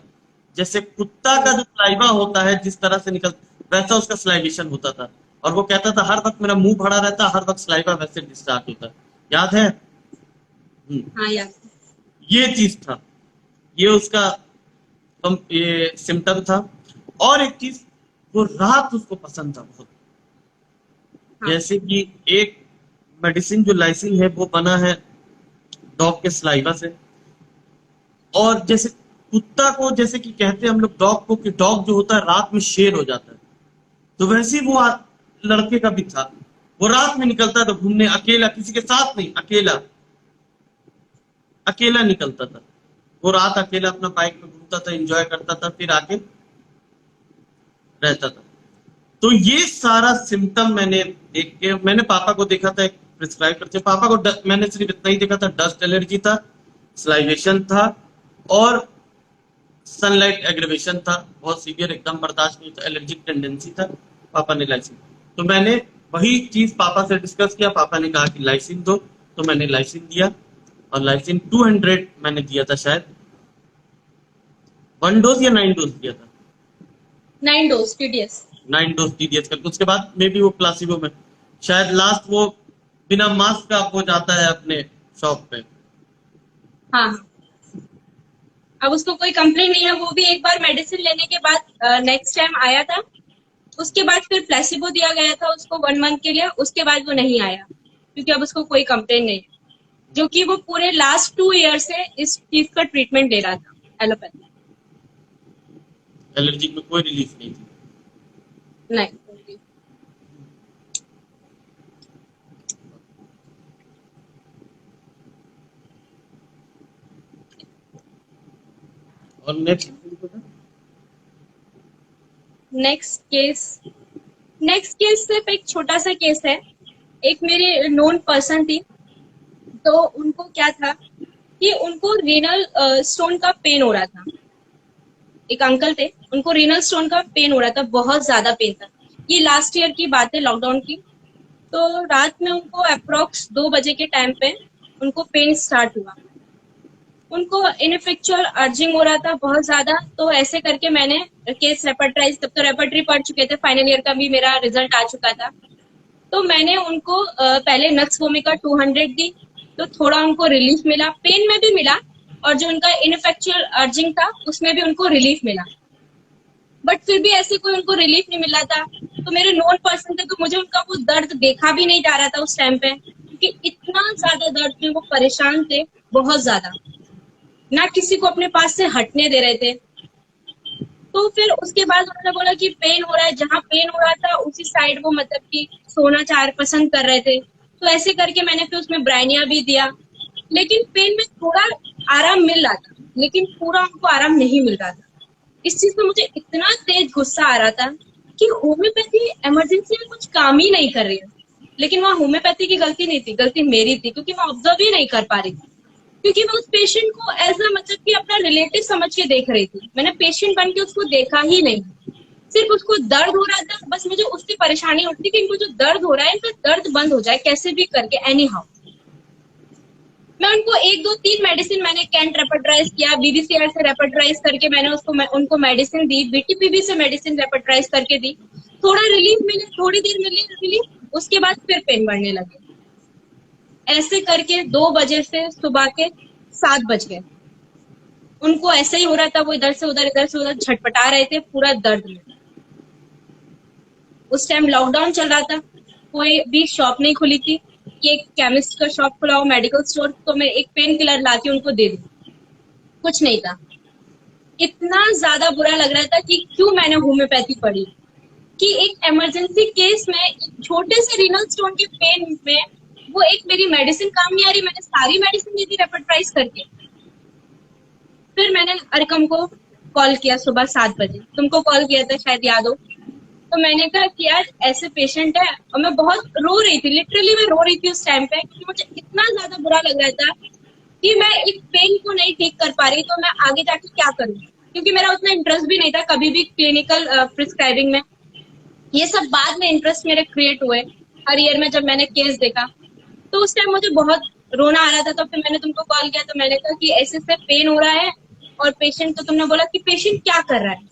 जैसे कुत्ता का जो स्लाइवा होता है जिस तरह से निकल, वैसा उसका स्लाइवेशन होता था। और वो कहता था हर वक्त मेरा मुंह भरा रहता, हर वक्त स्लाइवा वैसे डिस्चार्ज होता है। याद है? हाँ यार, ये चीज था, ये उसका ये सिम्टम था। और एक चीज, वो रात उसको पसंद था बहुत। हाँ। जैसे कि एक मेडिसिन जो लाइसिन है वो बना है डॉग के स्लाइवा से, और जैसे कुत्ता को, जैसे कि कहते हैं हम लोग डॉग को, कि डॉग जो होता है रात में शेर हो जाता है, तो वैसे ही वो लड़के का भी था। वो रात में निकलता था घूमने, अकेला, किसी के साथ नहीं, अकेला अकेला निकलता था। वो रात अकेला अपना बाइक में घूमता था, एंजॉय करता था, फिर आके रहता था। तो ये सारा सिम्टम मैंने देख के, मैंने पापा को देखा था प्रिस्क्राइब करते, पापा को मैंने सिर्फ इतना ही देखा था, डस्ट एलर्जी था, स्लाइवेशन था, और सनलाइट एग्रीवेशन था, बहुत सीवियर, एकदम बर्दाश्त नहीं था, एलर्जिक टेंडेंसी था। पापा ने लाइसिन, तो मैंने वही चीज पापा से डिस्कस किया, पापा ने कहा कि लाइसिन दो, तो मैंने लाइसिन दिया, और लाइसिन 200 मैंने दिया था, शायद 1 डोज या 9 डोज दिया था, 9 डोज TDS। 9 डोज TDS करके। उसके बाद मे बी वो प्लासिबो में, शायद लास्ट वो बिना मास्क का वो जाता है अपने शॉप पे। हाँ, अब उसको कोई कंप्लेन नहीं है। वो भी एक बार मेडिसिन लेने के बाद नेक्स्ट टाइम आया था, उसके बाद फिर प्लेसिबो दिया गया था उसको 1 मंथ के लिए, उसके बाद वो नहीं आया, क्योंकि अब उसको कोई कंप्लेन नहीं है, जो कि वो पूरे लास्ट 2 ईयर से इस चीज का ट्रीटमेंट ले रहा था, एलोपैथी। एलर्जी में कोई रिलीफ नहीं थी। नहीं। और नेक्स्ट केस सिर्फ एक छोटा सा केस है। एक मेरी नोन पर्सन थी, तो उनको क्या था कि उनको रीनल स्टोन का पेन हो रहा था। एक अंकल थे, उनको रीनल स्टोन का पेन हो रहा था, बहुत ज्यादा पेन था। ये लास्ट ईयर की बात है, लॉकडाउन की। तो रात में उनको अप्रोक्स 2 बजे के टाइम पे उनको पेन स्टार्ट हुआ। उनको इनफेक्चुअल अर्जिंग हो रहा था बहुत ज्यादा। तो ऐसे करके मैंने केस रेपर्टराइज, तब तो रेपर्टरी पढ़ चुके थे, फाइनल ईयर का भी मेरा रिजल्ट आ चुका था। तो मैंने उनको पहले नक्स वोमिका 200 दी, तो थोड़ा उनको रिलीफ मिला, पेन में भी मिला, और जो उनका इनफेक्चुअल अर्जिंग था उसमें भी उनको रिलीफ मिला। बट फिर भी ऐसे कोई उनको रिलीफ नहीं मिल रहा था। तो मेरे नोन पर्सन थे, तो मुझे उनका वो दर्द देखा भी नहीं जा रहा था उस टाइम पे, क्योंकि इतना ज्यादा दर्द में वो परेशान थे, बहुत ज्यादा, ना किसी को अपने पास से हटने दे रहे थे। तो फिर उसके बाद उन्होंने बोला कि पेन हो रहा है, जहाँ पेन हो रहा था उसी साइड वो मतलब कि सोना चाह पसंद कर रहे थे। तो ऐसे करके मैंने फिर उसमें ब्राइनिया भी दिया, लेकिन पेन में थोड़ा आराम मिल रहा था, लेकिन पूरा उनको आराम नहीं मिल रहा था। इस चीज में मुझे इतना तेज गुस्सा आ रहा था कि होम्योपैथी इमरजेंसी में कुछ काम ही नहीं कर रही है। लेकिन वहाँ होम्योपैथी की गलती नहीं थी, गलती मेरी थी, क्योंकि मैं ऑब्जर्व ही नहीं कर पा रही थी, क्योंकि मैं उस पेशेंट को एज अ मतलब कि अपना रिलेटिव समझ के देख रही थी। मैंने पेशेंट बन के उसको देखा ही नहीं, सिर्फ उसको दर्द हो रहा था, बस मुझे उसकी परेशानी होती थी कि इनको जो दर्द हो रहा है, इनका दर्द बंद हो जाए कैसे भी करके, एनी हाउ। मैं उनको 1 2 3 मेडिसिन मैंने कैंट रेपर्टराइज किया, BBCR से रेपर्टराइज करके मैंने उनको मेडिसिन दी, BTPB से मेडिसिन रेपर्टराइज करके दी। थोड़ा रिलीफ मिले, थोड़ी देर मिले रिलीफ, उसके बाद फिर पेन बढ़ने लगे। ऐसे करके 2 बजे से सुबह के 7 बज गए। उनको ऐसे ही हो रहा था, वो इधर से उधर झटपटा रहे थे पूरा दर्द में। उस टाइम लॉकडाउन चल रहा था, कोई भी शॉप नहीं खुली थी कि एक केमिस्ट का शॉप खुला हो, मेडिकल स्टोर, तो मैं एक पेन किलर ला के उनको दे दूं, कुछ नहीं था। इतना ज्यादा बुरा लग रहा था कि क्यों मैंने होम्योपैथी पढ़ी, कि एक इमरजेंसी केस में एक छोटे से रीनल स्टोन के पेन में वो एक मेरी मेडिसिन काम नहीं आ रही, मैंने सारी मेडिसिन दी थी रेपर्टाइज करके। फिर मैंने अरकम को कॉल किया सुबह 7 बजे, तुमको कॉल किया था शायद याद हो। तो मैंने कहा कि यार ऐसे पेशेंट है, और मैं बहुत रो रही थी, लिटरली मैं रो रही थी उस टाइम पे, क्योंकि मुझे इतना ज्यादा बुरा लग रहा था कि मैं एक पेन को नहीं ठीक कर पा रही, तो मैं आगे जाके क्या करूं, क्योंकि मेरा उतना इंटरेस्ट भी नहीं था कभी भी क्लिनिकल प्रिस्क्राइबिंग में। ये सब बाद में इंटरेस्ट मेरे क्रिएट हुए हर ईयर में, जब मैंने केस देखा तो उस टाइम मुझे बहुत रोना आ रहा था। तो फिर मैंने तुमको कॉल किया, तो मैंने कहा कि ऐसे से पेन हो रहा है, और पेशेंट, तो तुमने बोला कि पेशेंट क्या कर रहा है,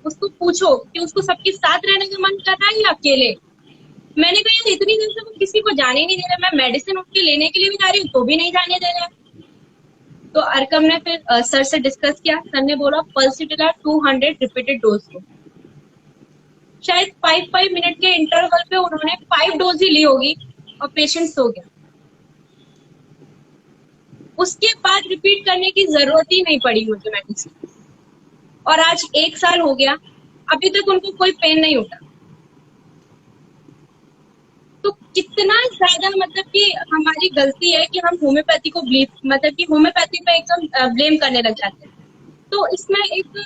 उसको पूछो कि उसको सबके साथ रहने का मन कर रहा है या अकेले। मैंने कहा यार इतनी दिन से वो किसी को जाने ही नहीं दे रहा, मैं मेडिसिन उनके लेने के लिए भी जा रही हूँ तो भी नहीं जाने दे रहा। तो अरकम ने फिर सर से डिस्कस किया, सर ने बोला पल्सिटिला 200 रिपीटेड डोज को। शायद 5 मिनट के इंटरवल पे उन्होंने 5 डोज ही ली होगी और पेशेंट सो गया। उसके बाद रिपीट करने की जरूरत ही नहीं पड़ी मुझे मेडिसिन, और आज 1 साल हो गया, अभी तक उनको कोई पेन नहीं उठा। तो कितना ज्यादा मतलब कि हमारी गलती है कि हम होम्योपैथी को मतलब कि होम्योपैथी पे एकदम ब्लेम करने लग जाते हैं। तो इसमें एक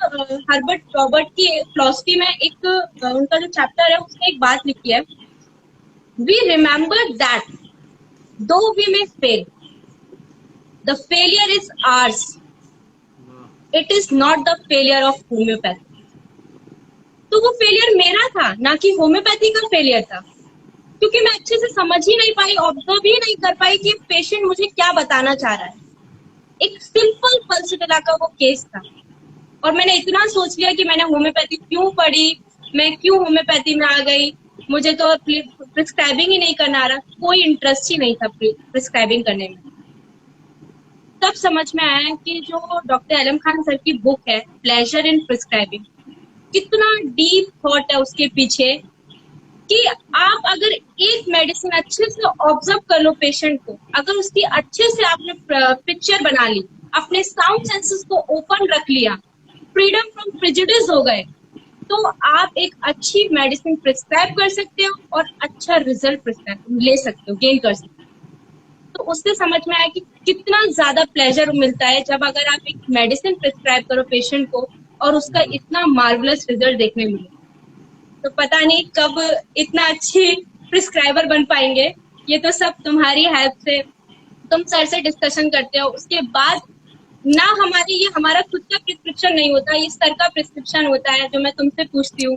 हर्बर्ट रॉबर्ट की फिलॉसफी में एक उनका जो चैप्टर है उसमें एक बात लिखी है, we remember that though we may fail, the failure is ours, it is not the failure of homoeopathy. तो वो फेलियर मेरा था, ना कि होम्योपैथी का फेलियर था, क्योंकि मैं अच्छे से समझ ही नहीं पाई, ऑब्जर्व ही नहीं कर पाई कि पेशेंट मुझे क्या बताना चाह रहा है। एक सिंपल पल्सिटिला का वो केस था, और मैंने इतना सोच लिया कि मैंने होम्योपैथी क्यों पढ़ी, मैं क्यों होम्योपैथी में आ गई, मुझे तो प्रिस्क्राइबिंग ही नहीं करना आ रहा, कोई इंटरेस्ट ही नहीं था प्रिस्क्राइबिंग करने में। तब समझ में आया कि जो डॉक्टर आलम खान सर की बुक है प्लेजर इन प्रिस्क्राइबिंग, कितना डीप थॉट है उसके पीछे, कि आप अगर एक मेडिसिन अच्छे से ऑब्जर्व कर लो पेशेंट को, अगर उसकी अच्छे से आपने पिक्चर बना ली, अपने साउंड सेंसेस को ओपन रख लिया, फ्रीडम फ्रॉम प्रेजुडिस हो गए, तो आप एक अच्छी मेडिसिन प्रिस्क्राइब कर सकते हो और अच्छा रिजल्ट ले सकते हो, गेन कर सकते हो। तो उससे समझ में आया कि कितना ज्यादा प्लेजर मिलता है जब अगर आप एक मेडिसिन प्रिस्क्राइब करो पेशेंट को और उसका इतना मार्वलस रिजल्ट देखने मिले। तो पता नहीं कब इतना अच्छी प्रिस्क्राइबर बन पाएंगे, ये तो सब तुम्हारी हेल्प से, तुम सर से डिस्कशन करते हो, उसके बाद ना ये हमारा खुद का प्रिस्क्रिप्शन नहीं होता, ये सर का प्रिस्क्रिप्शन होता है जो मैं तुमसे पूछती हूँ,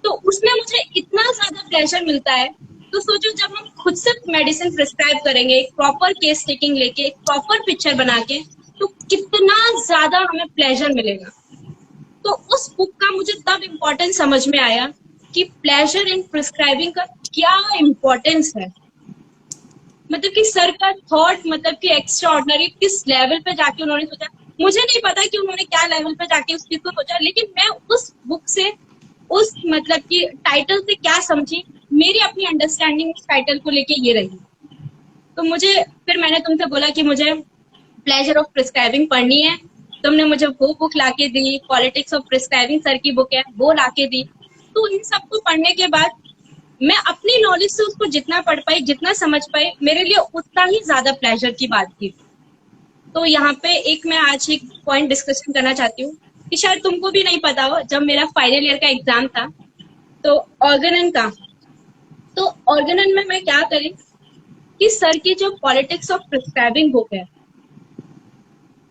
तो उसमें मुझे इतना ज्यादा प्लेजर मिलता है। तो सोचो जब हम खुद से मेडिसिन प्रिस्क्राइब करेंगे, एक प्रॉपर केस टेकिंग लेके, एक प्रॉपर पिक्चर बना के, तो कितना ज्यादा हमें प्लेजर मिलेगा। तो उस बुक का मुझे तब इम्पोर्टेंस समझ में आया कि प्लेजर इन प्रिस्क्राइबिंग का क्या इम्पोर्टेंस है। मतलब कि सर का थॉट मतलब कि एक्स्ट्रा ऑर्डिनरी, किस लेवल पे जाके उन्होंने सोचा, मुझे नहीं पता कि उन्होंने क्या लेवल पे जाके उस चीज को सोचा, लेकिन मैं उस बुक से, उस मतलब कि टाइटल से क्या समझी, मेरी अपनी अंडरस्टैंडिंग उस टाइटल को लेके ये रही। तो मुझे फिर मैंने तुमसे बोला कि मुझे प्लेजर ऑफ प्रिस्क्राइबिंग पढ़नी है, तुमने मुझे वो बुक लाके दी, पॉलिटिक्स ऑफ प्रिस्क्राइबिंग सर की बुक है वो लाके दी। तो इन सबको पढ़ने के बाद मैं अपनी नॉलेज से उसको जितना पढ़ पाई, जितना समझ पाई, मेरे लिए उतना ही ज्यादा प्लेजर की बात थी। तो यहाँ पे मैं आज एक पॉइंट डिस्कशन करना चाहती हूँ कि शायद तुमको भी नहीं पता हो, जब मेरा फाइनल ईयर का एग्जाम था तो ऑर्गेनन का, तो ऑर्गेनन में मैं क्या करी कि सर की जो पॉलिटिक्स ऑफ प्रिस्क्राइबिंग बुक है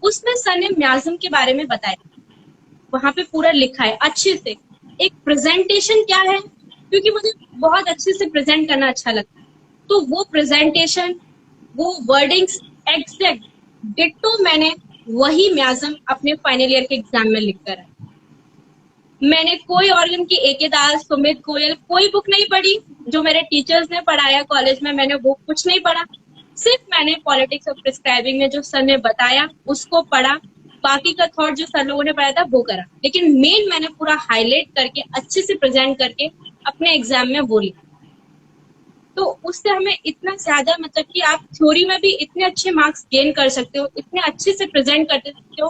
उसमें सर ने म्याज्म के बारे में बताया, वहां पे पूरा लिखा है अच्छे से, एक प्रेजेंटेशन क्या है, क्योंकि मुझे बहुत अच्छे से प्रेजेंट करना अच्छा लगता है, तो वो प्रेजेंटेशन, वो वर्डिंग्स एग्जैक्ट डिट्टो मैंने वही म्याज्म अपने फाइनल ईयर के एग्जाम में लिख कर है। मैंने कोई ऑर्गन की ए.के. दास, सुमित गोयल, कोई बुक नहीं पढ़ी, जो मेरे टीचर्स ने पढ़ाया कॉलेज में मैंने वो कुछ नहीं पढ़ा, सिर्फ मैंने पॉलिटिक्स ऑफ प्रिस्क्राइबिंग में जो सर ने बताया उसको पढ़ा, बाकी का थॉट जो सर लोगों ने पढ़ाया था वो करा, लेकिन मेन मैंने पूरा हाईलाइट करके अच्छे से प्रेजेंट करके अपने एग्जाम में वो लिखा। तो उससे हमें इतना ज्यादा मतलब कि आप थ्योरी में भी इतने अच्छे मार्क्स गेन कर सकते हो, इतने अच्छे से प्रेजेंट कर सकते हो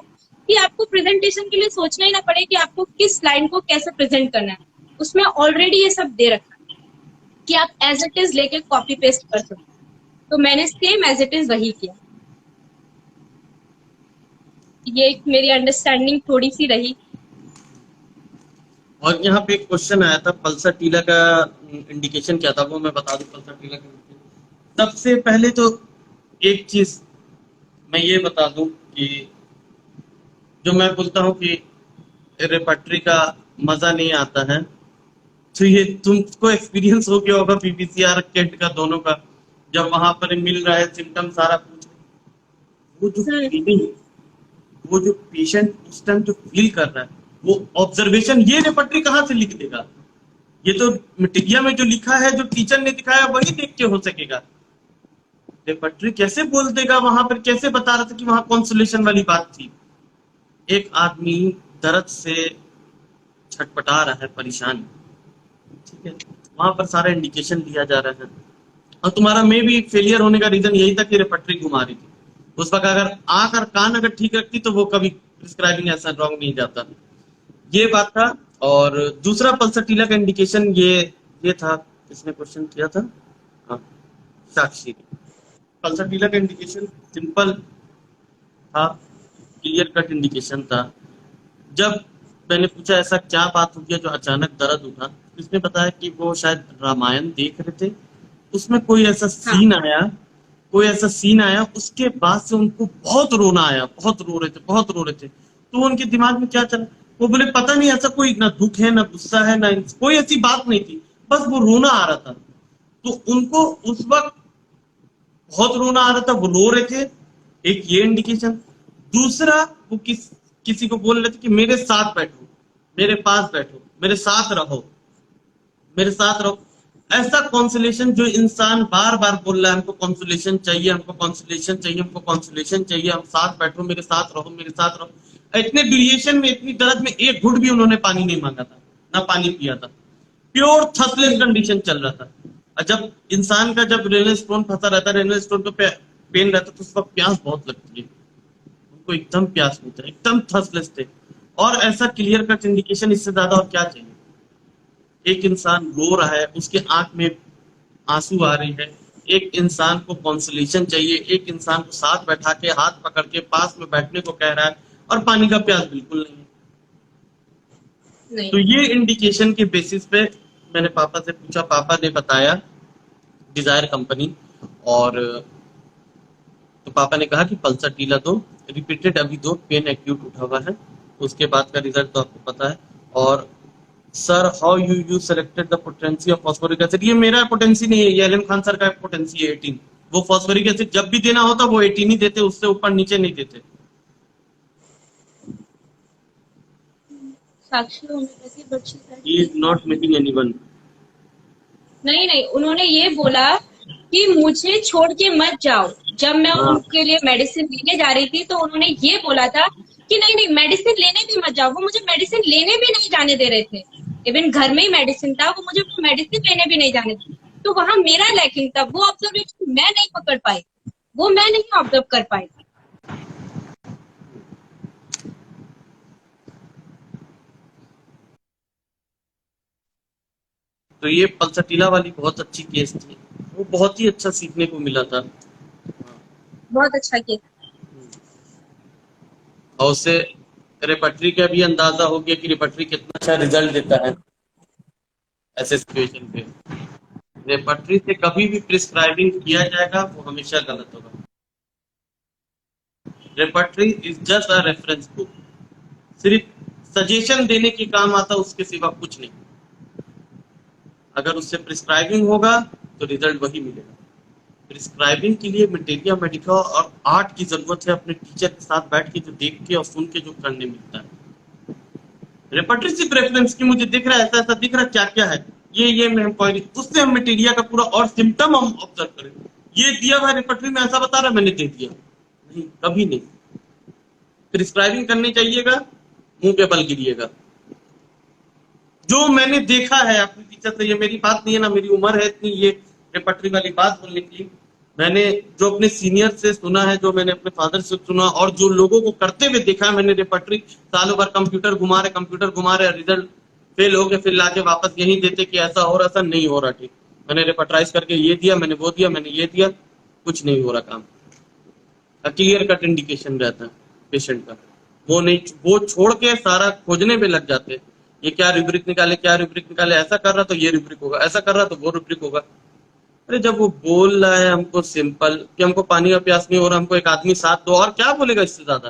कि आपको प्रेजेंटेशन के लिए सोचना ही ना पड़े कि आपको किस लाइन को कैसे प्रेजेंट करना है। उसमें ऑलरेडी ये सब दे रखा है कि आप एज इट इज लेके कॉपी पेस्ट कर सकते हो। तो मैंने सेम एज इट इज वही किया। ये एक मेरी अंडरस्टैंडिंग थोड़ी सी रही। और यहाँ पे एक क्वेश्चन आया था, पल्सर टीला का इंडिकेशन क्या था, वो मैं बता दूं। पल्सर टीला का indication। सबसे पहले तो एक चीज मैं ये बता दूं कि जो मैं बोलता हूँ कि रेपट्री का मजा नहीं आता है, तो ये तुमको एक्सपीरियंस हो गया होगा पीपीसीआर कैट का दोनों का। जब वहां पर मिल रहा है सिम्टम सारा कुछ, वो जो फीलिंग, वो जो पेशेंट उस टाइम जो फील कर रहा है, वो ऑब्जर्वेशन, ये रेपट्री कहाँ से लिख देगा? ये तो मटेरिया में जो लिखा है, जो टीचर ने दिखाया वही देख के हो सकेगा। रेपट्री कैसे बोल देगा? वहां पर कैसे बता रहा था कि वहां कॉन्सोलेशन वाली बात थी? एक आदमी दर्द से छटपटा रहा है, परेशान, ठीक है, वहां पर सारा इंडिकेशन दिया जा रहा है। और तुम्हारा मे भी फेलियर होने का रीजन यही था कि रेपट्री घुमा रही थी। उस वक्त अगर आंख और कान अगर ठीक रखती तो वो कभी प्रिस्क्राइबिंग ऐसा रॉन्ग नहीं जाता। ये बात था। और दूसरा पल्सर का इंडिकेशन ये था, किसने क्वेश्चन किया था? हाँ, साक्षी ने। पल्सर का इंडिकेशन सिंपल था, क्लियर कट इंडिकेशन था। जब मैंने पूछा ऐसा क्या बात हो गया जो अचानक दर्द उठा, इसने बताया कि वो शायद रामायण देख रहे थे, उसमें कोई ऐसा हाँ। सीन आया, कोई ऐसा सीन आया, उसके बाद से उनको बहुत रोना आया, बहुत रो रहे थे, बहुत रो रहे थे। तो उनके दिमाग में क्या चला, वो बोले पता नहीं ऐसा कोई ना दुख है, ना गुस्सा है, ना कोई ऐसी बात नहीं थी, बस वो रोना आ रहा था। तो उनको उस वक्त बहुत रोना आ रहा था, वो रो रहे थे, एक ये इंडिकेशन। दूसरा, वो किसी को बोल रहे थे कि मेरे साथ बैठो, मेरे पास बैठो, मेरे साथ रहो, मेरे साथ रहो। ऐसा कॉन्सोलेशन जो इंसान बार बार बोल रहा है, हमको कॉन्सोलेशन चाहिए, हमको कॉन्सोलेशन चाहिए, हमको कॉन्सोलेशन चाहिए, हम साथ बैठो, मेरे साथ रहो, मेरे साथ रहो। इतने ड्यूरेशन में, इतनी दर्द में एक घुट भी उन्होंने पानी नहीं मांगा था, ना पानी पिया था। प्योर थर्स्टलेस कंडीशन चल रहा था। और जब इंसान का जब रेनल स्टोन फंसा रहता है, रेनल स्टोन पे पेन रहता है, तो उस वक्त प्यास बहुत लगती है। उनको एकदम प्यास नहीं था, एकदम थर्स्टलेस थे। और ऐसा क्लियर कट इंडिकेशन इससे ज्यादा और क्या चाहिए? एक इंसान रो रहा है, उसके आंख में आंसू आ रही है, एक इंसान को कॉन्सोलेशन चाहिए, एक इंसान को साथ बैठा के हाथ पकड़ के पास में बैठने को कह रहा है, और पानी का प्यास बिल्कुल नहीं है। नहीं। तो ये इंडिकेशन के बेसिस पे मैंने पापा से पूछा, पापा ने बताया डिजायर कंपनी। और तो पापा ने कहा कि पल्सर टीला दो, रिपीटेड अभी दो, पेन एक्यूट उठा हुआ है, उसके बाद का रिजल्ट तो आपको पता है। और sir how you selected the potency of phosphoric acid? ये मेरा पोटेंसी नहीं है, ये एलएम खान सर का पोटेंसी है 18। वो फॉस्फोरिक एसिड जब भी देना होता वो 18 ही देते, उससे ऊपर नीचे नहीं देते। साक्षी होने लगी but she said he is not meeting anyone. नहीं नहीं, उन्होंने ये बोला कि मुझे छोड़ के मत जाओ। जब मैं हाँ, उनके लिए मेडिसिन लेने जा रही थी तो उन्होंने ये बोला था कि नहीं नहीं मेडिसिन लेने भी मत जाओ। वो मुझे मेडिसिन लेने भी नहीं जाने दे रहे थे। इवन घर में ही मेडिसिन था, वो मुझे मेडिसिन लेने भी नहीं जाने थे। तो वहां मेरा लैकिंग था, वो ऑब्जर्वेशन मैं नहीं पकड़ पाई, वो मैं नहीं ऑब्जर्व कर पाई। तो ये पल्सटीला वाली बहुत अच्छी केस थी, वो बहुत ही अच्छा सीखने को मिला था। बहुत अच्छा किया। और उससे रेपट्री का भी अंदाजा हो गया कि रेपट्री कितना अच्छा रिजल्ट देता है ऐसे सिचुएशन पे। रेपट्री से कभी भी प्रिस्क्राइबिंग किया जाएगा वो हमेशा गलत होगा। Repertoire is just a reference book, सिर्फ सजेशन देने के काम आता, उसके सिवा कुछ नहीं। अगर उससे प्रिस्क्राइबिंग होगा तो रिजल्ट वही मिलेगा। प्रिस्क्राइबिंग के लिए मटेरिया मेडिका और आर्ट की जरूरत है, अपने टीचर के साथ बैठ के जो देख के और सुन के जो करने मिलता है। रेपट्री सिर्फ रेफरेंस की, मुझे दिख रहा है ऐसा ऐसा दिख रहा है, क्या क्या है ये मैं उससे हम मटेरिया का पूरा और सिम्टम हम ऑब्जर्व करें। ये दिया हुआ रेपट्री में ऐसा बता रहा है, मैंने दे दिया, नहीं, कभी नहीं। प्रिस्क्राइबिंग करने चाहिएगा, मुंह पे बल गिरिएगा। जो मैंने देखा है अपनी टीचर से, ये मेरी बात नहीं है ना, मेरी उम्र है इतनी ये रेपटरी वाली बात बोलने की। मैंने जो अपने सीनियर से सुना है, जो मैंने अपने फादर से सुना, और जो लोगों को करते हुए देखा है मैंने रेपटरी, सालों भर कंप्यूटर घुमा रहे, रिजल्ट फेल हो गए, फिर लाके वापस यही देते कि ऐसा हो रहा, ऐसा नहीं हो रहा। ठीक, मैंने रेपटराइज करके ये दिया, मैंने वो दिया, मैंने ये दिया, कुछ नहीं हो रहा काम। क्लियर कट इंडिकेशन रहता है पेशेंट का। वो नहीं, वो छोड़ के सारा खोजने पे लग जाते, ये क्या रूब्रिक निकाले, क्या रूब्रिक निकाले, ऐसा कर रहा तो ये रूब्रिक होगा, ऐसा कर रहा तो वो रूब्रिक होगा। अरे जब वो बोल रहा है हमको सिंपल कि हमको पानी का प्यास नहीं हो रहा, हमको एक आदमी साथ दो, और क्या बोलेगा इससे ज्यादा।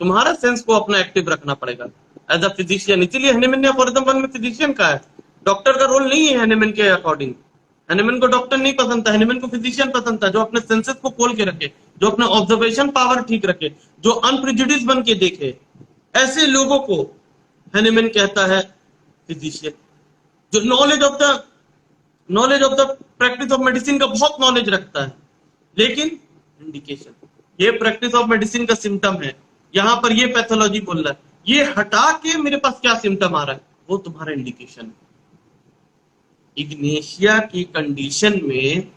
तुम्हारा सेंस को अपना एक्टिव रखना पड़ेगा एज अ फिजिशियन। इसीलिए हैनेमन ने फॉर एग्जाम्पल में फिजिशियन का है, डॉक्टर का रोल नहीं है हैनेमन के अकॉर्डिंग। हैनेमन को डॉक्टर नहीं पसंद था, हैनेमन को फिजिशियन पसंद था, जो अपने सेंसेस को खोल के रखे, जो अपना ऑब्जर्वेशन पावर ठीक रखे, जो अनप्रिजुडिस बन के देखे। ऐसे लोगों को हैनेमन कहता है फिजिशियन। जो knowledge of the practice of medicine का बहुत नॉलेज रखता है, लेकिन इंडिकेशन, ये प्रैक्टिस ऑफ मेडिसिन का सिम्टम है, यहाँ पर ये पैथोलॉजी बोल रहा है, ये हटा के मेरे पास क्या सिम्टम आ रहा है, वो तुम्हारा इंडिकेशन है। इग्नेशिया की कंडीशन में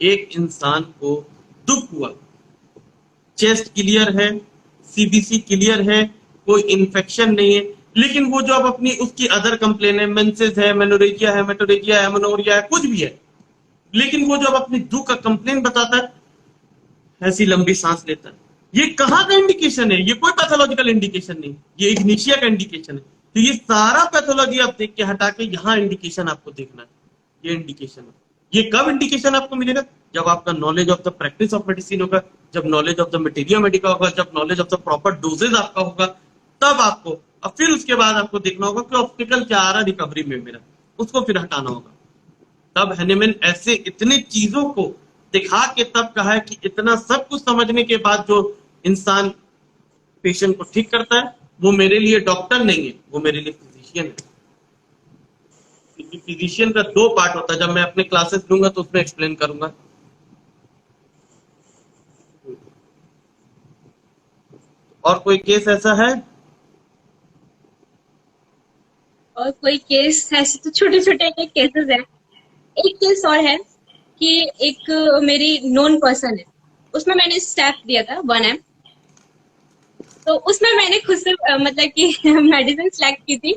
एक इंसान को दुख हुआ, चेस्ट क्लियर है, सीबीसी क्लियर है, कोई इन्फेक्शन नहीं है, लेकिन वो जो अब अपनी उसकी अदर कंप्लेन है, मेंसेस है, मेनोरेजिया है, मेटोरेजिया है, एमोनोरिया है, कुछ भी है, लेकिन वो जब अपनी दुख का कंप्लेन बताता है, ऐसी लंबी सांस लेता है, ये कहाँ का इंडिकेशन है, ये कोई पैथोलॉजिकल इंडिकेशन नहीं, ये इग्निशिया का इंडिकेशन है। तो ये सारा पैथोलॉजी आप देख के हटा के यहाँ इंडिकेशन आपको देखना है, ये इंडिकेशन है। ये कब इंडिकेशन आपको मिलेगा, जब आपका knowledge of the practice of medicine होगा, जब knowledge of the materia medica होगा, जब knowledge of the proper doses आपका होगा, तब आपको, और फिर उसके बाद आपको देखना होगा कि ऑब्स्टिकल क्या आ रहा रिकवरी में मेरा, उसको फिर हटाना होगा। तब हैनेमन ऐसे इतने चीजों को दिखा के तब कहा है कि इतना सब कुछ समझने के बाद जो इंसान पेशेंट को ठीक करता है, वो मेरे लिए डॉक्टर नहीं है, वो मेरे लिए फिजिशियन है। फिजिशियन का दो पार्ट होता है, जब मैं अपने क्लासेस लूंगा तो उसमें एक्सप्लेन करूंगा। और कोई केस ऐसा है? और कोई केस ऐसे तो छोटे छोटे केसेस हैं। एक केस और है कि एक मेरी नोन पर्सन है, उसमें मैंने स्टेप दिया था 1M। तो उसमें मैंने खुद से मतलब कि मेडिसिन सेलेक्ट की थी,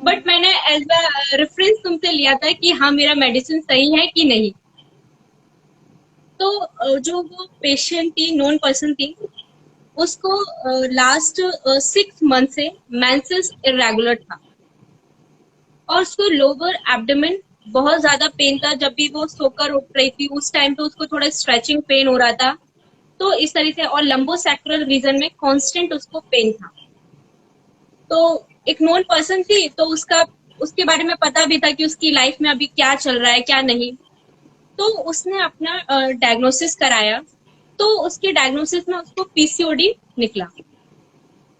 बट मैंने एज अ रेफरेंस तुमसे लिया था कि हाँ मेरा मेडिसिन सही है कि नहीं। तो जो वो पेशेंट थी, नोन पर्सन थी, उसको लास्ट 6 मंथ से मेंसेस इरेगुलर था, और उसको लोअर एब्डोमेन बहुत ज्यादा पेन था। जब भी वो सोकर उठ रही थी उस टाइम पे उसको थोड़ा स्ट्रेचिंग पेन हो रहा था, तो इस तरह से, और लंबोसेक्टोरल रीजन में कांस्टेंट उसको पेन था। तो एक नोन पर्सन थी, तो उसके बारे में पता भी था कि उसकी लाइफ में अभी क्या चल रहा है क्या नहीं। तो उसने अपना डायग्नोसिस कराया, तो उसके डायग्नोसिस में उसको पीसीओडी निकला।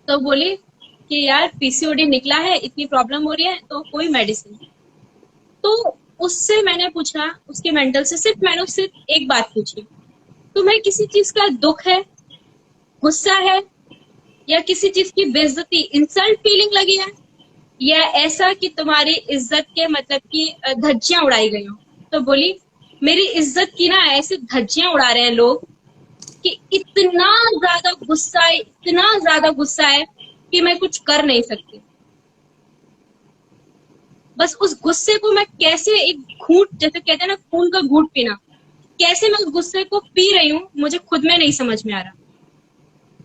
तो बोली कि यार पीसीओडी निकला है, इतनी प्रॉब्लम हो रही है, तो कोई मेडिसिन। तो उससे मैंने पूछा, उसके मेंटल से सिर्फ मैंने उससे एक बात पूछी, तुम्हें किसी चीज का दुख है, गुस्सा है, या किसी चीज की बेइज्जती, इंसल्ट फीलिंग लगी है, या ऐसा कि तुम्हारी इज्जत के मतलब की धज्जियां उड़ाई गई हो। तो बोली मेरी इज्जत की ना ऐसे धज्जियां उड़ा रहे हैं लोग कि इतना ज्यादा गुस्सा है, इतना ज्यादा गुस्सा है कि मैं कुछ कर नहीं सकती। बस उस गुस्से को मैं कैसे एक घूंट, जैसे कहते हैं ना खून का घूंट पीना, कैसे मैं उस गुस्से को पी रही हूँ मुझे खुद में नहीं समझ में आ रहा।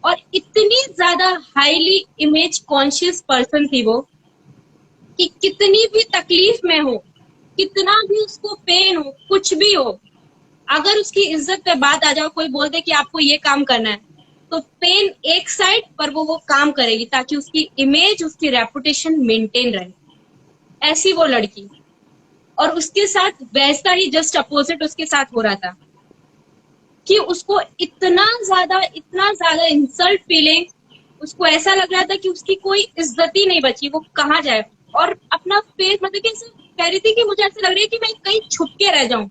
और इतनी ज्यादा हाईली इमेज कॉन्शियस पर्सन थी वो कि कितनी भी तकलीफ में हो, कितना भी उसको पेन हो, कुछ भी हो, अगर उसकी इज्जत पे बात आ जाओ, कोई बोल दे कि आपको ये काम करना है, तो पेन एक साइड पर वो काम करेगी ताकि उसकी इमेज, उसकी रेपुटेशन मेंटेन रहे। ऐसी वो लड़की। और उसके साथ वैसा ही जस्ट अपोजिट उसके साथ हो रहा था कि उसको इतना ज्यादा इंसल्ट फीलिंग, उसको ऐसा लग रहा था कि उसकी कोई इज्जत ही नहीं बची, वो कहाँ जाए। और अपना फेस मतलब कि ऐसे कह रही थी कि मुझे ऐसा लग रहा है कि मैं कहीं छुप के रह जाऊं,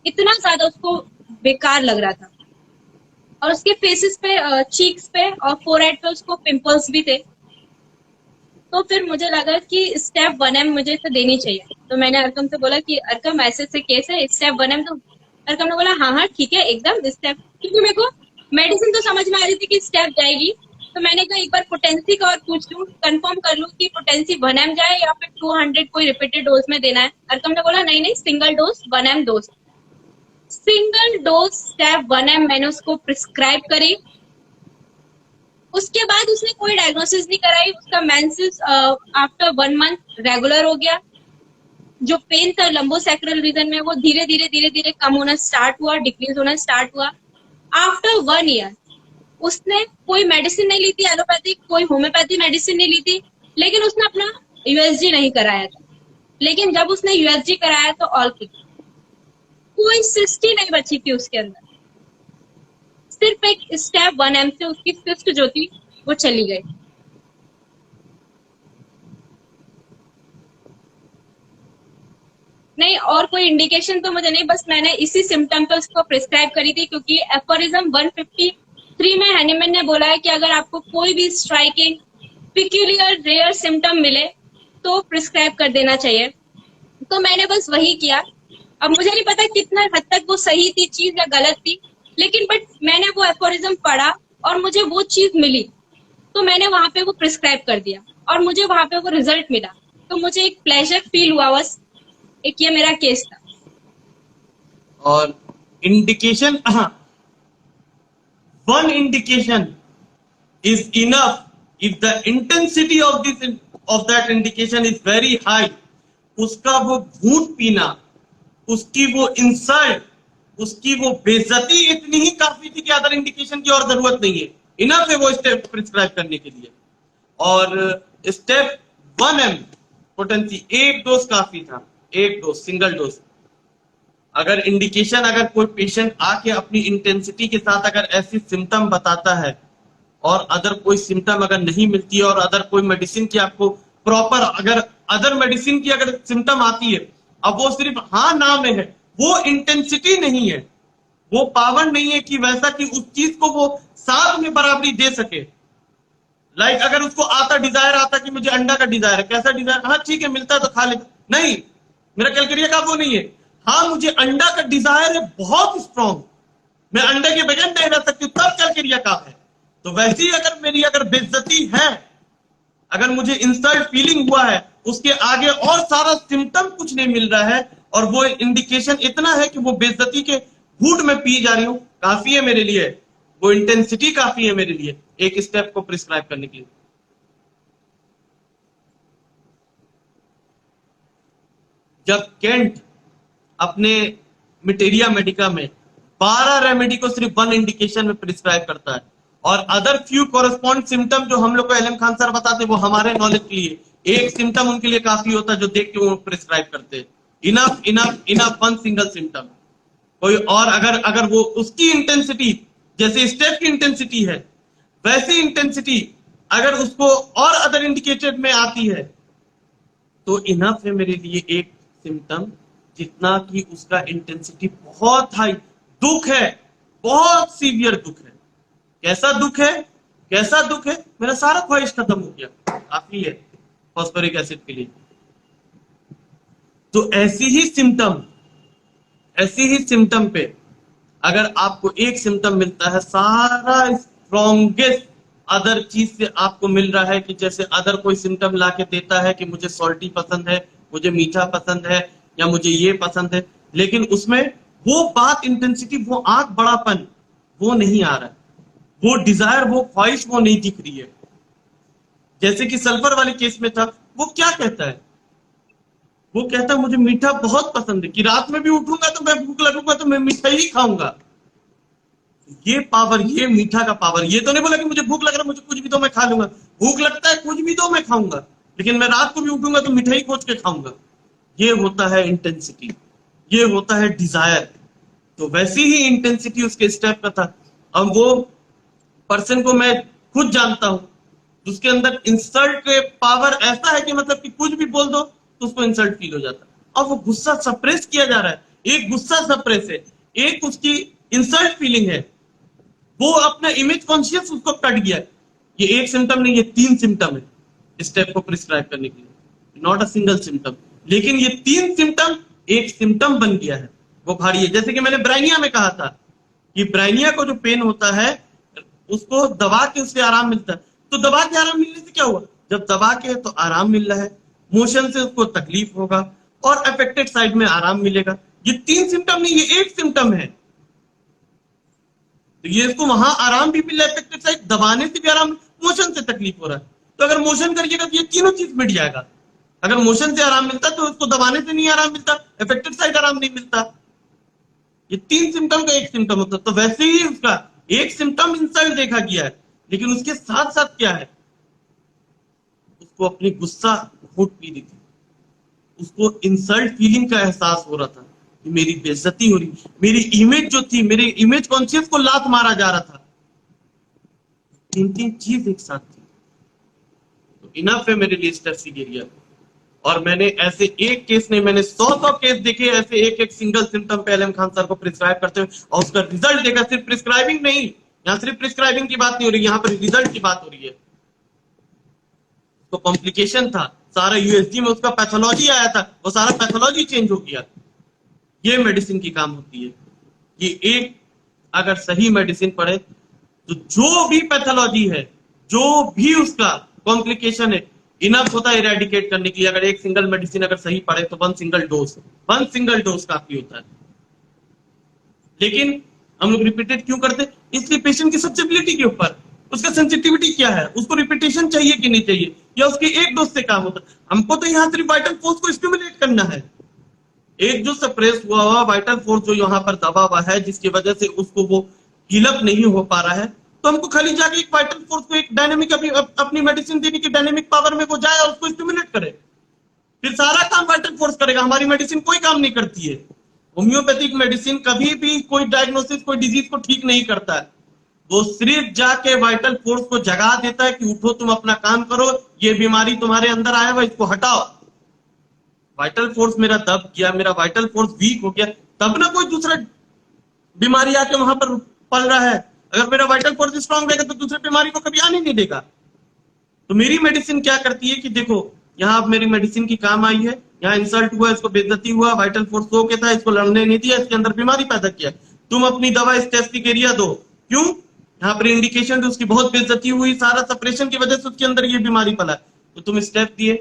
इतना ज्यादा उसको बेकार लग रहा था। और उसके फेसेस पे, चीक्स पे और फोरहेड पे उसको पिंपल्स भी थे। तो फिर मुझे लगा कि स्टेप 1M मुझे इसे देनी चाहिए। तो मैंने अरकम से बोला कि अरकम ऐसे ऐसे केस है, स्टेप 1M तो। अरकम ने बोला हाँ हाँ ठीक है एकदम स्टेप, क्योंकि मेरे को मेडिसिन तो समझ में आ रही थी कि स्टेप जाएगी। तो मैंने कहा एक बार पोटेंसी का और पूछ लूं, कंफर्म कर लूं कि पोटेंसी 1M जाए या फिर 200 कोई रिपीटेड डोज में देना है। अरकम ने बोला नहीं नहीं, single dose 1M dose. Single dose step 1M मैंने उसको प्रिस्क्राइब करी। उसके बाद उसने कोई डायग्नोसिस नहीं कराई, उसका मेंसेस आफ्टर 1 मंथ रेगुलर हो गया। जो पेन था लंबोसैक्रल रीजन में वो धीरे धीरे कम होना स्टार्ट हुआ, डिक्रीज होना स्टार्ट हुआ। आफ्टर 1 ईयर उसने कोई मेडिसिन नहीं ली थी एलोपैथिक, कोई होम्योपैथी मेडिसिन नहीं ली थी, लेकिन उसने अपना यूएसजी नहीं कराया था। लेकिन जब उसने यूएसजी कराया तो ऑल ठीक, कोई सिस्ट ही नहीं बची थी उसके अंदर। सिर्फ एक स्टेप 1M से उसकी सिस्ट जो थी वो चली गई। नहीं और कोई इंडिकेशन तो मुझे नहीं, बस मैंने इसी सिम्टम पे उसको प्रिस्क्राइब करी थी, क्योंकि एफोरिज्म 153 में हैनीमैन ने बोला है कि अगर आपको कोई भी स्ट्राइकिंग पिक्यूलियर रेयर सिम्टम मिले तो प्रिस्क्राइब कर देना चाहिए। तो मैंने बस वही किया। अब मुझे नहीं पता कितना हद तक वो सही थी चीज या गलत थी, लेकिन बट मैंने वो एफोरिज्म पढ़ा और मुझे वो चीज मिली, तो मैंने वहां पे वो प्रिस्क्राइब कर दिया और मुझे वहां पे वो रिजल्ट मिला। तो मुझे एक प्लेजर फील हुआ, बस एक ये मेरा केस था। और indication, one indication is enough if the intensity of this of that indication is very high। उसका वो घूंट पीना, उसकी वो इंसल्ट, उसकी वो बेइज्जती इतनी ही काफी थी कि अदर इंडिकेशन की और जरूरत नहीं है, इनफ है वो स्टेप प्रिस्क्राइब करने के लिए। और स्टेप 1M पोटेंसी एक डोज काफी था, एक डोज सिंगल डोज। अगर इंडिकेशन, अगर कोई पेशेंट आके अपनी इंटेंसिटी के साथ अगर ऐसी सिम्टम बताता है और अदर कोई सिम्टम अगर नहीं मिलती है और अदर कोई मेडिसिन की आपको प्रॉपर, अगर अदर मेडिसिन की अगर सिम्टम आती है, अब वो सिर्फ हाँ ना में है, वो इंटेंसिटी नहीं है, वो पावर नहीं है कि वैसा कि उस चीज को वो साथ में बराबरी दे सके। लाइक अगर उसको आता डिजायर आता कि मुझे अंडा का डिजायर है, कैसा डिजायर, हाँ ठीक है मिलता है तो खा लेता, नहीं मेरा कैलकेरिया का वो नहीं है। हाँ मुझे अंडा का डिजायर है बहुत स्ट्रॉन्ग, मैं अंडे के बगैर नहीं रह सकती, तब कैलकेरिया का है। तो वैसे ही अगर मेरी अगर बेइज्जती है, अगर मुझे इंसल्ट फीलिंग हुआ है, उसके आगे और सारा सिम्टम कुछ नहीं मिल रहा है और वो इंडिकेशन इतना है कि वो बेइज्जती के घूंट में पी जा रही हूं, काफी है मेरे लिए, वो इंटेंसिटी काफी है मेरे लिए एक स्टेप को प्रिस्क्राइब करने के लिए। जब केंट अपने मिटेरिया मेडिका में 12 रेमेडी को सिर्फ 1 इंडिकेशन में प्रिस्क्राइब करता है और अदर फ्यू कोरेस्पॉन्ड सिम्टम जो हम लोग को एलएम खान सर बताते हैं वो हमारे नॉलेज के लिए एक सिम्टम उनके लिए काफी होता है जो देख के वो प्रिस्क्राइब करते हैं। Enough enough enough, 1 single symptom. कोई और अगर वो उसकी इंटेंसिटी जैसे स्टेप की इंटेंसिटी है वैसी इंटेंसिटी अगर उसको और अदर इंडिकेटेड में आती है तो इनफ है मेरे लिए एक सिम्टम, जितना कि उसका इंटेंसिटी बहुत हाई, दुख है, बहुत सीवियर दुख है। कैसा दुख है, कैसा दुख है, मेरा सारा ख्वाहिश खत्म हो गया, काफी है फॉस्फोरिक एसिड के लिए। तो ऐसी ही सिम्टम पे अगर आपको एक सिम्टम मिलता है, सारा स्ट्रॉन्गेस्ट अदर चीज से आपको मिल रहा है कि जैसे अदर कोई सिम्टम लाके देता है कि मुझे सॉल्टी पसंद है, मुझे मीठा पसंद है या मुझे ये पसंद है, लेकिन उसमें वो बात इंटेंसिटी, वो आंख बड़ापन वो नहीं आ रहा है, वो डिजायर, वो ख्वाहिश वो नहीं दिख रही है। जैसे कि सल्फर वाले केस में था, वो क्या कहता है, वो कहता है मुझे मीठा बहुत पसंद है कि रात में भी उठूंगा तो मैं भूख लगूंगा तो मैं मीठा ही खाऊंगा। ये पावर, ये मीठा का पावर, ये तो नहीं बोला कि मुझे भूख लग रहा है मुझे कुछ भी दो मैं खा लूंगा, भूख लगता है कुछ भी दो मैं खाऊंगा, लेकिन मैं रात को भी उठूंगा तो मिठाई खोज के खाऊंगा। ये होता है इंटेंसिटी, ये होता है डिजायर। तो वैसी ही इंटेंसिटी उसके स्टेप का था। अब वो पर्सन को मैं खुद जानता हूं, उसके अंदर इंसल्ट के पावर ऐसा है कि मतलब कि कुछ भी बोल दो तो उसको इंसल्ट फील हो जाता है और वो गुस्सा सप्रेस किया जा रहा है। एक गुस्सा सप्रेस है, एक उसकी इंसल्ट फीलिंग है, वो अपना इमेज कॉन्शियस उसको कट गया। ये एक सिम्टम नहीं, ये 3 सिम्टम है। स्टेप को प्रिस्क्राइब करने के लिए, नॉट अ सिंगल सिम्टम। लेकिन ये 3 सिम्टम एक सिम्टम बन गया है, वो भारी है। जैसे कि मैंने ब्राइनिया में कहा था कि ब्राइनिया को जो पेन होता है उसको दबा के उससे आराम मिलता है। तो दबा के आराम मिलने से क्या हुआ, जब दबा के तो आराम मिल रहा है, मोशन से उसको तकलीफ होगा और अफेक्टेड साइड में आराम मिलेगा। ये 3 सिम्टम नहीं, ये एक सिम्टम है। तो ये इसको वहां आराम भी मिल रहा है, अफेक्टेड साइड, दबाने से भी आराम, मोशन से तकलीफ हो रहा है। तो अगर मोशन करिएगा तो ये तीनों चीज मिट जाएगा। अगर मोशन से आराम मिलता तो उसको दबाने से नहीं आराम मिलता, अफेक्टेड साइड आराम नहीं मिलता। ये 3 सिम्टम का एक सिम्टम होता। तो वैसे ही उसका एक सिम्टम इंसल्ट देखा गया है, लेकिन उसके साथ साथ क्या है, उसको अपनी गुस्सा घूट पी रही थी, उसको इंसल्ट फीलिंग का एहसास हो रहा था कि मेरी बेइज्जती हो रही, मेरी इमेज जो थी, मेरे इमेज कॉन्शियस को लात मारा जा रहा था। 3 चीज एक साथ थी। तो इनफ है मेरे लिए स्टेप्सिगेरिया। और मैंने ऐसे एक केस नहीं, मैंने 100 केस देखे ऐसे, एक सिंगल सिम्टम पे एलएम खान सर को प्रिस्क्राइब करते हुए और उसका रिजल्ट देखा। सिर्फ प्रिस्क्राइबिंग नहीं, यहाँ सिर्फ प्रिस्क्राइबिंग की बात नहीं हो रही, यहाँ पर रिजल्ट की बात हो रही है। तो कॉम्प्लिकेशन था सारा, यूएसजी में उसका पैथोलॉजी आया था, वो सारा पैथोलॉजी चेंज हो गया। ये मेडिसिन की काम होती है कि एक अगर सही मेडिसिन पड़े तो जो भी पैथोलॉजी है, जो भी उसका कॉम्प्लिकेशन है, इनफ होता है इरेडिकेट करने के लिए। अगर एक सिंगल मेडिसिन अगर सही पड़े तो वन सिंगल डोज काफी होता है। लेकिन हम लोग रिपीटेड क्यों करते हैं, इसलिए पेशेंट की सब्जेबिलिटी के ऊपर, उसका सेंसिटिविटी क्या है, उसको रिपीटेशन चाहिए कि नहीं चाहिए, या उसके एक डोज से काम होता है। हमको तो यहाँ सिर्फ वाइटल फोर्स को स्टिमुलेट करना है। एक जो सप्रेस हुआ वाइटल फोर्स जो यहाँ पर दबा हुआ है, जिसकी वजह से उसको वो हीलअप नहीं हो पा रहा है, तो हमको खाली जाके एक वाइटल फोर्स को एक डायनेमिक अपनी मेडिसिन देने की डायनेमिक पावर में वो जाए और उसको स्टिमुलेट करे, फिर सारा काम वाइटल फोर्स करेगा। हमारी मेडिसिन कोई काम नहीं करती है। होम्योपैथिक मेडिसिन कभी भी कोई डायग्नोसिस, कोई डिजीज को ठीक नहीं करता है। वो सिर्फ जाके वाइटल फोर्स को जगा देता है कि उठो, तुम अपना काम करो, ये बीमारी तुम्हारे अंदर आया हुआ, इसको हटाओ। वाइटल फोर्स मेरा दब गया, मेरा वाइटल फोर्स वीक हो गया, तब ना कोई दूसरा बीमारी आके वहां पर पल रहा है। अगर मेरा वाइटल फोर्स स्ट्रांग रहेगा तो दूसरी बीमारी को कभी आने नहीं देगा। तो मेरी मेडिसिन क्या करती है कि देखो, यहाँ मेरी मेडिसिन की काम आई है, यहाँ इंसल्ट हुआ, इसको बेइज्जती हुआ, वाइटल फोर्स सो के था, इसको लड़ने नहीं दिया, इसके अंदर बीमारी पैदा किया, तुम अपनी दवा स्टेप्सिगेरिया दो। क्यों, यहाँ पर इंडिकेशन उसकी बहुत बेइज्जती हुई, सारा सप्रेशन की वजह से उसके अंदर ये बीमारी पला, तो तुम स्टेप दिए,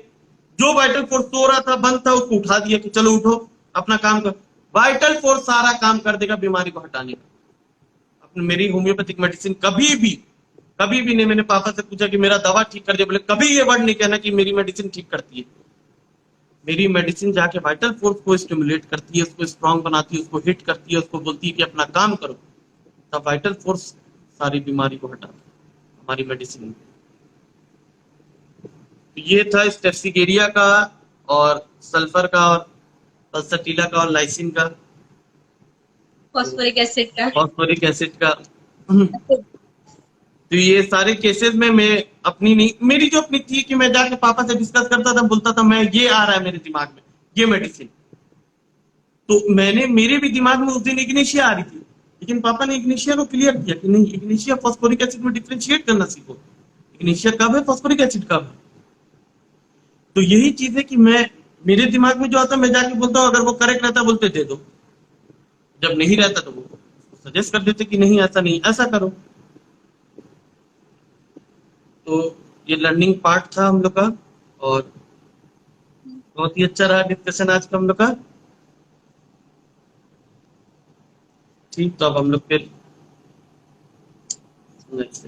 जो वाइटल फोर्स सो रहा था, बंद था, उसको उठा दिया कि चलो उठो अपना काम कर। वाइटल फोर्स सारा काम कर देगा बीमारी को हटाने का। अपने मेरी होम्योपैथिक मेडिसिन कभी भी नहीं, मैंने पापा से पूछा कि मेरा दवा ठीक कर दे, बोले कभी ये वर्ड नहीं कहना कि मेरी मेडिसिन ठीक करती है। मेरी मेडिसिन जाके वाइटल फोर्स को स्टिमुलेट करती है, उसको स्ट्रांग बनाती है, उसको हिट करती है, उसको बोलती है कि अपना काम करो, तब वाइटल फोर्स सारी बीमारी को हटाता है हमारी मेडिसिन में। तो ये था स्टेप्सिगेरिया का और सल्फर का और पल्सटीला का और लाइसिन का, फॉस्फोरिक एसिड का। तो ये सारे केसेस में मैं अपनी नहीं, मेरी जो अपनी थी कि मैं जाके पापा से डिस्कस करता था, बोलता था मैं ये आ रहा है मेरे दिमाग में ये मेडिसिन। तो मेरे भी दिमाग में उस दिन इग्निशिया आ रही थी, लेकिन पापा ने इग्निशिया को क्लियर किया कि नहीं, इग्निशिया फॉस्फोरिक एसिड में डिफरेंशिएट करना सीखो, इग्निशिया कब है, फॉस्फोरिक एसिड कब है। तो यही चीज है कि मैं, मेरे दिमाग में जो आता मैं जाके बोलता हूँ, अगर वो करेक्ट रहता बोलते दे दो, जब नहीं रहता तो वो सजेस्ट कर देते कि नहीं ऐसा नहीं, ऐसा करो। तो ये लर्निंग पार्ट था हम लोग का, और बहुत ही अच्छा रहा डिस्कशन आज का हम लोग का। ठीक, तो अब हम लोग फिर नेक्स्ट